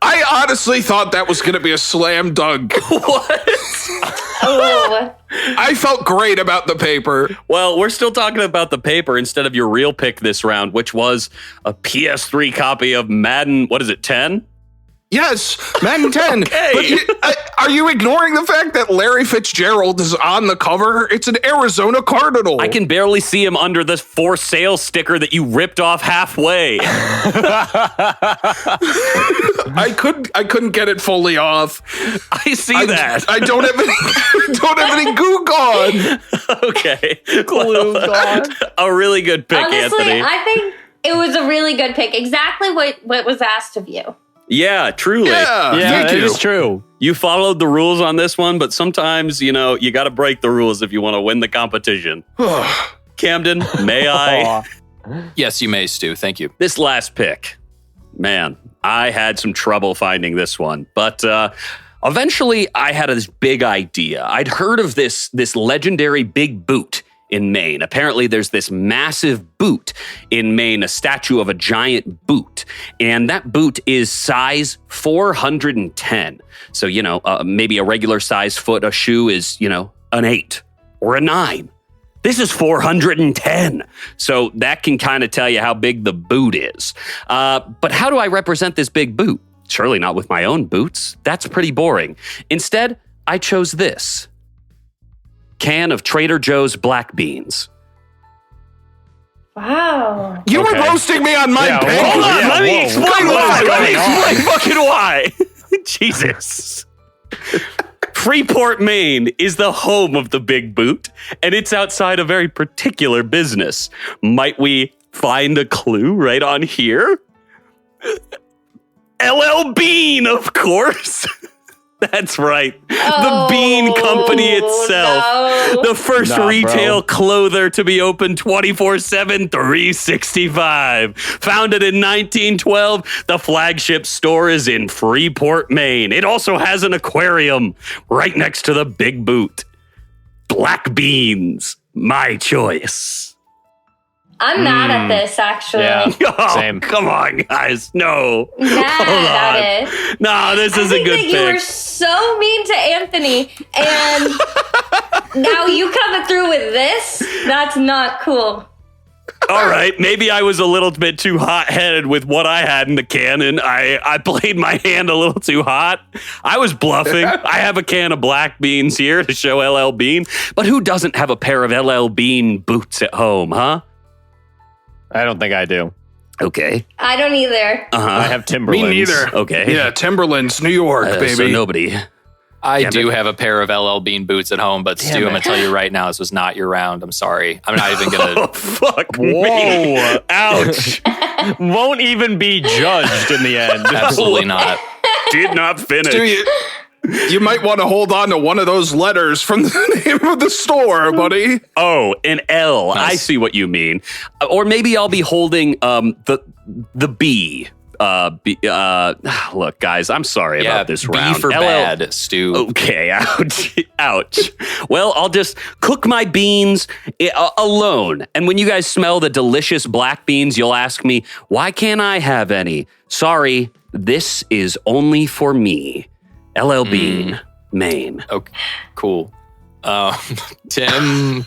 I honestly thought that was going to be a slam dunk. Oh, I felt great about the paper. Well, we're still talking about the paper instead of your real pick this round, which was a PS3 copy of Madden, what is it, 10? Yes, Madden 10. Okay. But are you ignoring the fact that Larry Fitzgerald is on the cover? It's an Arizona Cardinal. I can barely see him under the for sale sticker that you ripped off halfway. I couldn't get it fully off. I see that. I don't have any goo gone. Okay. Well, a really good pick, honestly, Anthony. I think it was a really good pick. Exactly what was asked of you. Yeah, truly. Yeah, Yeah, thank that you. is true. You followed the rules on this one, but sometimes, you got to break the rules if you want to win the competition. Camden, may I? Yes, you may, Stu. Thank you. This last pick, man, I had some trouble finding this one, but eventually I had this big idea. I'd heard of this legendary big boot in Maine. Apparently there's this massive boot in Maine, a statue of a giant boot. And that boot is size 410. So, maybe a regular size foot, a shoe is, an 8 or a 9. This is 410. So that can kind of tell you how big the boot is. But how do I represent this big boot? Surely not with my own boots. That's pretty boring. Instead, I chose this. Can of Trader Joe's black beans. Wow. You were Okay. roasting me on my Yeah, pick. whoa, Hold on, yeah, let me whoa, explain what's why. Let me going on? explain fucking why. Jesus. Freeport, Maine is the home of the Big Boot, and it's outside a very particular business. Might we find a clue right on here? LL Bean, of course. That's right. Oh, the Bean Company itself. no. The first Nah, retail bro. clother to be open 24/7, 365. Founded in 1912, the flagship store is in Freeport, Maine. It also has an aquarium right next to the Big Boot. Black beans, my choice. I'm mad at this, actually. Yeah. Oh, Same. come on, guys. No. Mad Hold at on. it. No, this I is a think good that you were pick. so mean to Anthony, and now you coming through with this? That's not cool. All right, maybe I was a little bit too hot-headed with what I had in the can, and I played my hand a little too hot. I was bluffing. I have a can of black beans here to show LL Bean, but who doesn't have a pair of LL Bean boots at home, huh? I don't think I do. Okay. I don't either. I have Timberlands. Me neither. Okay. Yeah, Timberlands, New York, baby. So nobody. I Damn do it. have a pair of LL Bean boots at home, but Stu, I'm going to tell you right now, this was not your round. I'm sorry. I'm not even going Oh, to. fuck me. Whoa. Ouch. Won't even be judged in the end. Absolutely not. Did not finish. You might want to hold on to one of those letters from the name of the store, buddy. Oh, an L. Nice. I see what you mean. Or maybe I'll be holding the B. Look, guys, I'm sorry Yeah, about this B round. for LL bad, Stu. Okay, ouch, ouch. Well, I'll just cook my beans alone. And when you guys smell the delicious black beans, you'll ask me, why can't I have any? Sorry, this is only for me. LL Bean, Maine. Okay, cool. Tim,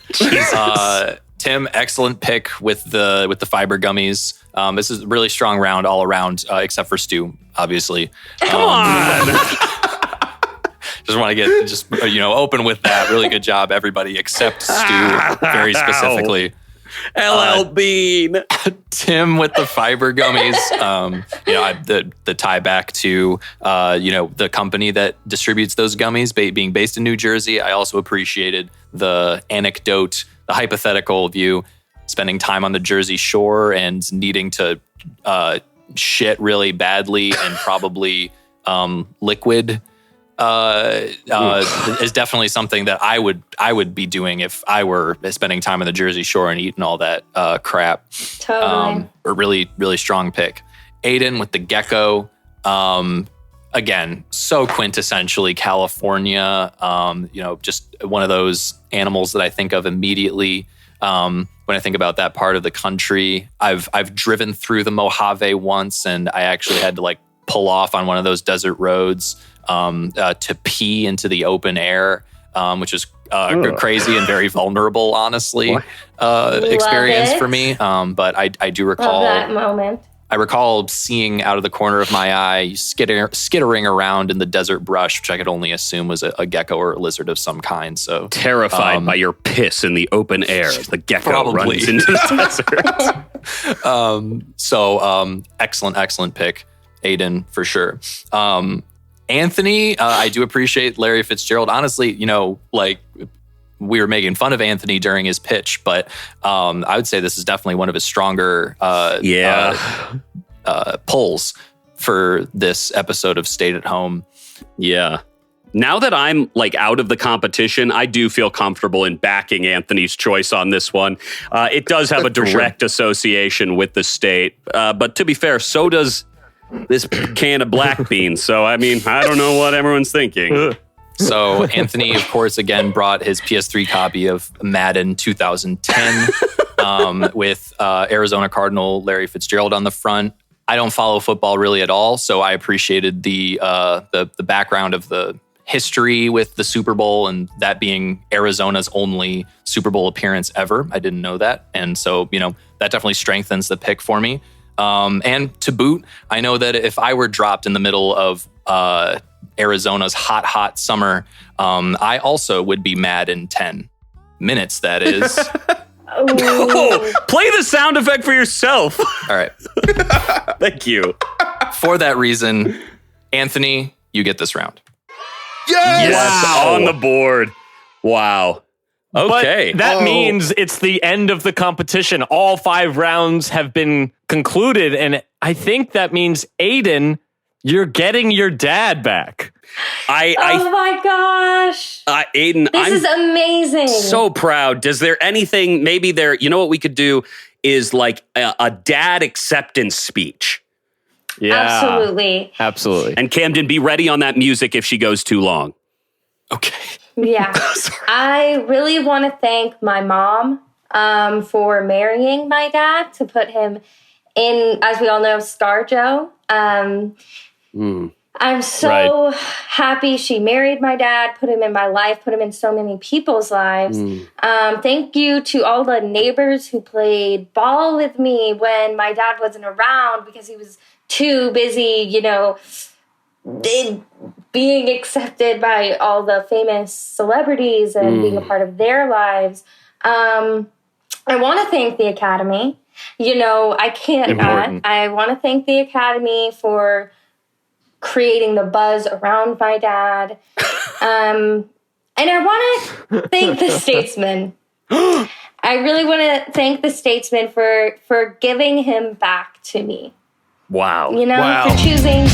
Tim, excellent pick with the fiber gummies. This is a really strong round all around, except for Stu, obviously. Come on. Just want to get open with that. Really good job, everybody, except Stu, very specifically. LL Bean. Tim with the fiber gummies. The tie back to the company that distributes those gummies being based in New Jersey. I also appreciated the anecdote, the hypothetical of you spending time on the Jersey Shore and needing to shit really badly and probably liquid. Is definitely something that I would be doing if I were spending time on the Jersey Shore and eating all that crap. Totally. A really, really strong pick. Aidan with the gecko. Again, so quintessentially California. Just one of those animals that I think of immediately when I think about that part of the country. I've driven through the Mojave once, and I actually had to pull off on one of those desert roads to pee into the open air, which is crazy and very vulnerable, honestly, experience it. for me. But I do Love recall that moment. I recall seeing out of the corner of my eye skittering around in the desert brush, which I could only assume was a gecko or a lizard of some kind. So Terrified by your piss in the open air. The gecko Probably. runs into the desert. Excellent pick, Aidan, for sure. Anthony, I do appreciate Larry Fitzgerald. Honestly, we were making fun of Anthony during his pitch, but I would say this is definitely one of his stronger pulls for this episode of Stayed at Home. Yeah. Now that I'm out of the competition, I do feel comfortable in backing Anthony's choice on this one. It does have a direct association with the state. But to be fair, so does this can of black beans. So, I don't know what everyone's thinking. So Anthony, of course, again brought his PS3 copy of Madden 2010 with Arizona Cardinal Larry Fitzgerald on the front. I don't follow football really at all, so I appreciated the background of the history with the Super Bowl and that being Arizona's only Super Bowl appearance ever. I didn't know that, and so that definitely strengthens the pick for me. And to boot, I know that if I were dropped in the middle of Arizona's hot summer, I also would be mad in 10 minutes, that is. Oh, play the sound effect for yourself. All right. Thank you. For that reason, Anthony, you get this round. Yes! Yes, on the board. Wow. Okay. But that means it's the end of the competition. All 5 rounds have been concluded, and I think that means, Aidan, you're getting your dad back. Oh my gosh. Aidan, This is amazing. so proud. Does there anything, maybe there, you know what we could do is like a dad acceptance speech. Yeah. Absolutely. And Camden, be ready on that music if she goes too long. Okay. Yeah. I really want to thank my mom for marrying my dad to put him in, as we all know, ScarJo. I'm so happy she married my dad, put him in my life, put him in so many people's lives. Thank you to all the neighbors who played ball with me when my dad wasn't around because he was too busy, being accepted by all the famous celebrities and being a part of their lives. I want to thank the Academy. I can't not. I want to thank the Academy for creating the buzz around my dad. And I want to thank the Statesman. I really want to thank the Statesman for giving him back to me. Wow. For choosing.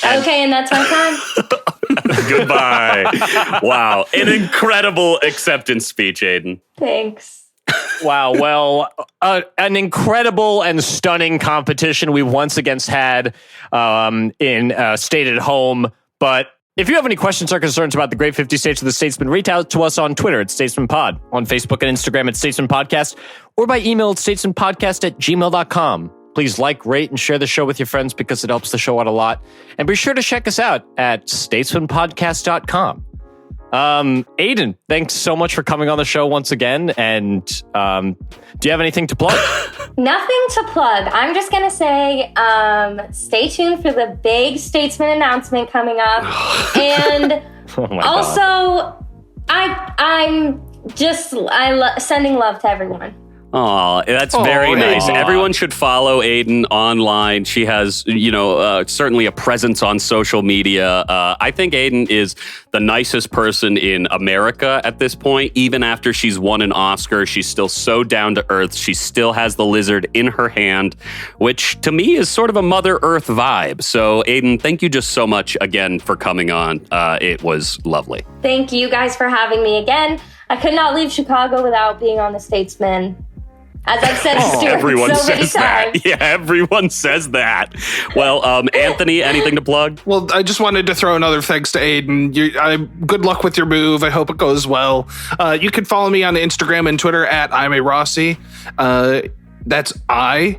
Okay, and that's my time. Goodbye. Wow. An incredible acceptance speech, Aidan. Thanks. Wow. Well, an incredible and stunning competition we once again had in State at Home. But if you have any questions or concerns about the Great 50 States of the Statesman, reach out to us on Twitter at StatesmanPod, on Facebook and Instagram at Statesman Podcast, or by email at statesmanpodcast@gmail.com. Please like, rate, and share the show with your friends because it helps the show out a lot. And be sure to check us out at statesmanpodcast.com. Aidan, thanks so much for coming on the show once again. And do you have anything to plug? Nothing to plug. I'm just going to say stay tuned for the big Statesman announcement coming up. And also, I'm sending love to everyone. Oh, that's very nice. Everyone should follow Aidan online. She has, certainly a presence on social media. I think Aidan is the nicest person in America at this point. Even after she's won an Oscar, she's still so down to earth. She still has the lizard in her hand, which to me is sort of a Mother Earth vibe. So, Aidan, thank you just so much again for coming on. It was lovely. Thank you guys for having me again. I could not leave Chicago without being on The Statesman. As I've said to Stuart everyone so many says that. times. Yeah, everyone says that. Well, Anthony, anything to plug? Well, I just wanted to throw another thanks to Aidan. Good luck with your move. I hope it goes well. You can follow me on Instagram and Twitter at I'm a Rossi. That's I,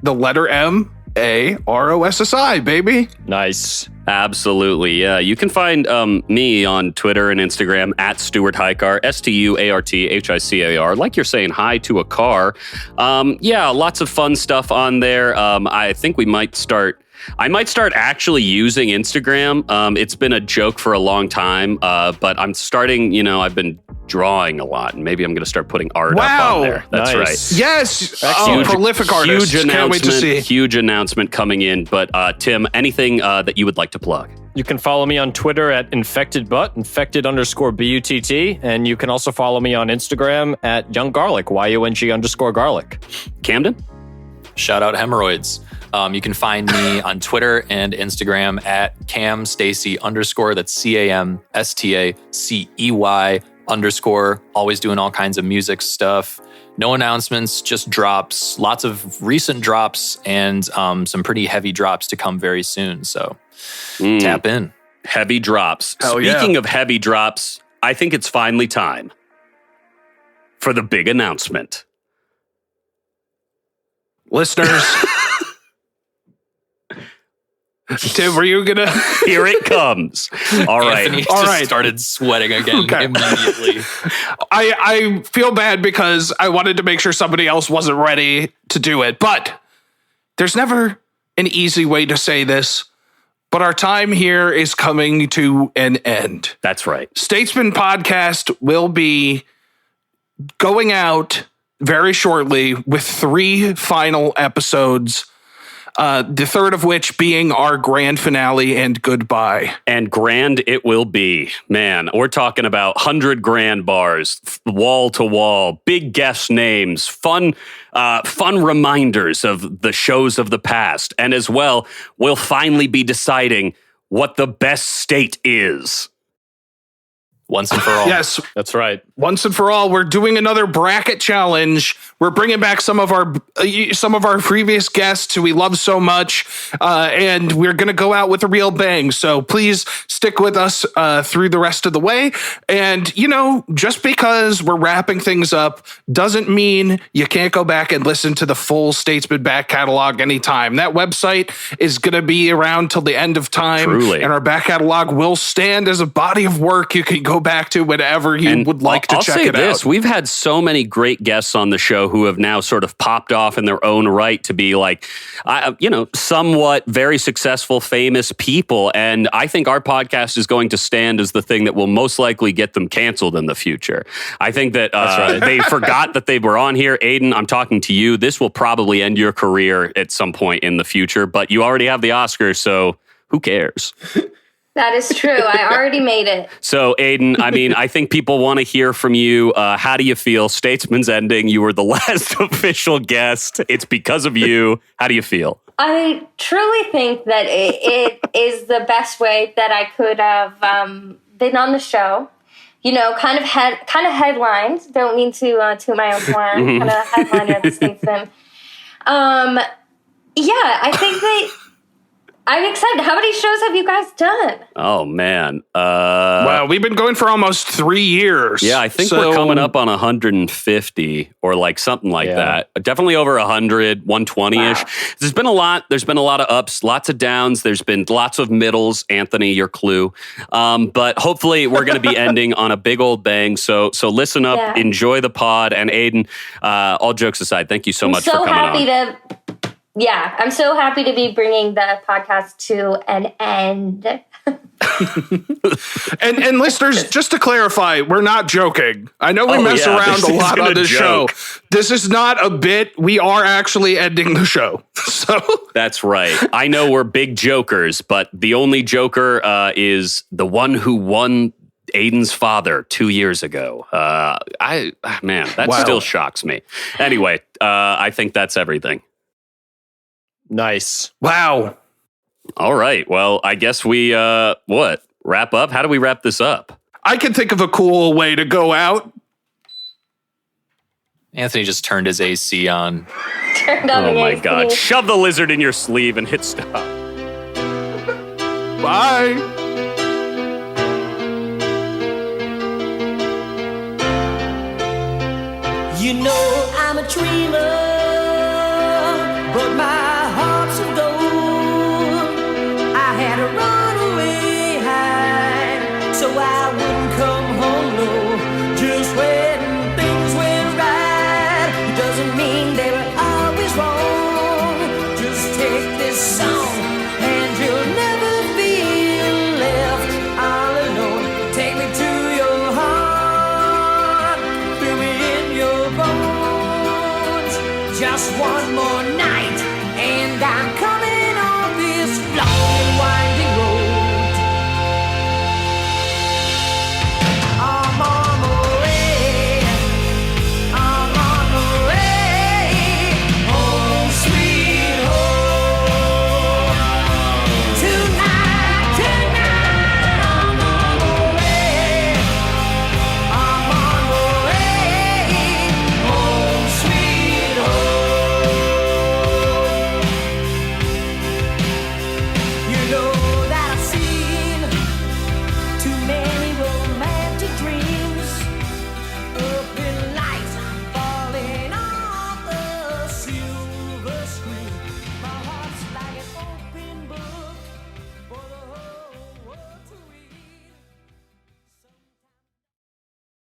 the letter M, A, ROSSI, baby. Nice. Absolutely, yeah. You can find me on Twitter and Instagram at Stuart Highcar, StuartHicar. Like you're saying hi to a car. Lots of fun stuff on there. I think I might start actually using Instagram. It's been a joke for a long time, but I'm starting, I've been drawing a lot, and maybe I'm going to start putting art up on there. That's right. Yes. Prolific artist. Can't wait to see. Huge announcement coming in. But Tim, anything that you would like to plug? You can follow me on Twitter at infectedbutt, infected_BUTT. And you can also follow me on Instagram at younggarlic, YUNG_garlic. Camden? Shout out hemorrhoids. You can find me on Twitter and Instagram at camstacey_. That's CAMSTACEY_. Always doing all kinds of music stuff. No announcements, just drops. Lots of recent drops and some pretty heavy drops to come very soon. So tap in. Heavy drops. Hell Speaking of heavy drops, I think it's finally time for the big announcement. Listeners. Tim, were you gonna? Here it comes. All right. Anthony just started sweating again immediately. I feel bad because I wanted to make sure somebody else wasn't ready to do it, but there's never an easy way to say this. But our time here is coming to an end. That's right. Statesman Podcast will be going out very shortly with 3 final episodes. The third of which being our grand finale and goodbye. And grand it will be. Man, we're talking about 100 grand bars, wall to wall, big guest names, fun reminders of the shows of the past. And as well, we'll finally be deciding what the best state is. Once and for all. Yes, That's right. once and for all, we're doing another bracket challenge. We're bringing back some of our previous guests who we love so much, and we're going to go out with a real bang. So please stick with us through the rest of the way. And, just because we're wrapping things up doesn't mean you can't go back and listen to the full Statesman back catalog anytime. That website is going to be around till the end of time. Truly. And our back catalog will stand as a body of work you can go back to whenever you would like to check it out. We've had so many great guests on the show who have now sort of popped off in their own right to be like, somewhat very successful, famous people. And I think our podcast is going to stand as the thing that will most likely get them canceled in the future. I think that they forgot that they were on here. Aidan, I'm talking to you. This will probably end your career at some point in the future, but you already have the Oscars, so who cares? That is true. I already made it. So, Aidan, I think people want to hear from you. How do you feel? Statesman's ending. You were the last official guest. It's because of you. How do you feel? I truly think that it is the best way that I could have been on the show. Kind of headlined. Don't mean to toot my own horn. Kind of headliner of the Statesman. I think that I'm excited. How many shows have you guys done? Oh, man. Wow, we've been going for almost 3 years. Yeah, I think we're coming up on 150 or like something like that. Definitely over 100, 120-ish. Wow. There's been a lot. There's been a lot of ups, lots of downs. There's been lots of middles. Anthony, your clue. But hopefully we're going to be ending on a big old bang. So listen up, enjoy the pod. And Aidan, all jokes aside, thank you so much for coming on. I'm so happy to be bringing the podcast to an end. and listeners, just to clarify, we're not joking. I know we mess around a lot on this show. This is not a bit. We are actually ending the show. So that's right. I know we're big jokers, but the only joker is the one who won Aidan's father 2 years ago. That still shocks me. Anyway, I think that's everything. Nice. Wow. All right. Well, I guess we, wrap up? How do we wrap this up? I can think of a cool way to go out. Anthony just turned his AC on. Oh my God. Shove the lizard in your sleeve and hit stop. Bye. I'm a dreamer, but my heart's of gold. I had to run away high, so I wouldn't come home low. Just when things went right, it doesn't mean they were always wrong. Just take this song, and you'll never feel left all alone. Take me to your heart, feel me in your bones. Just one more night, and I'm coming on this long and wide.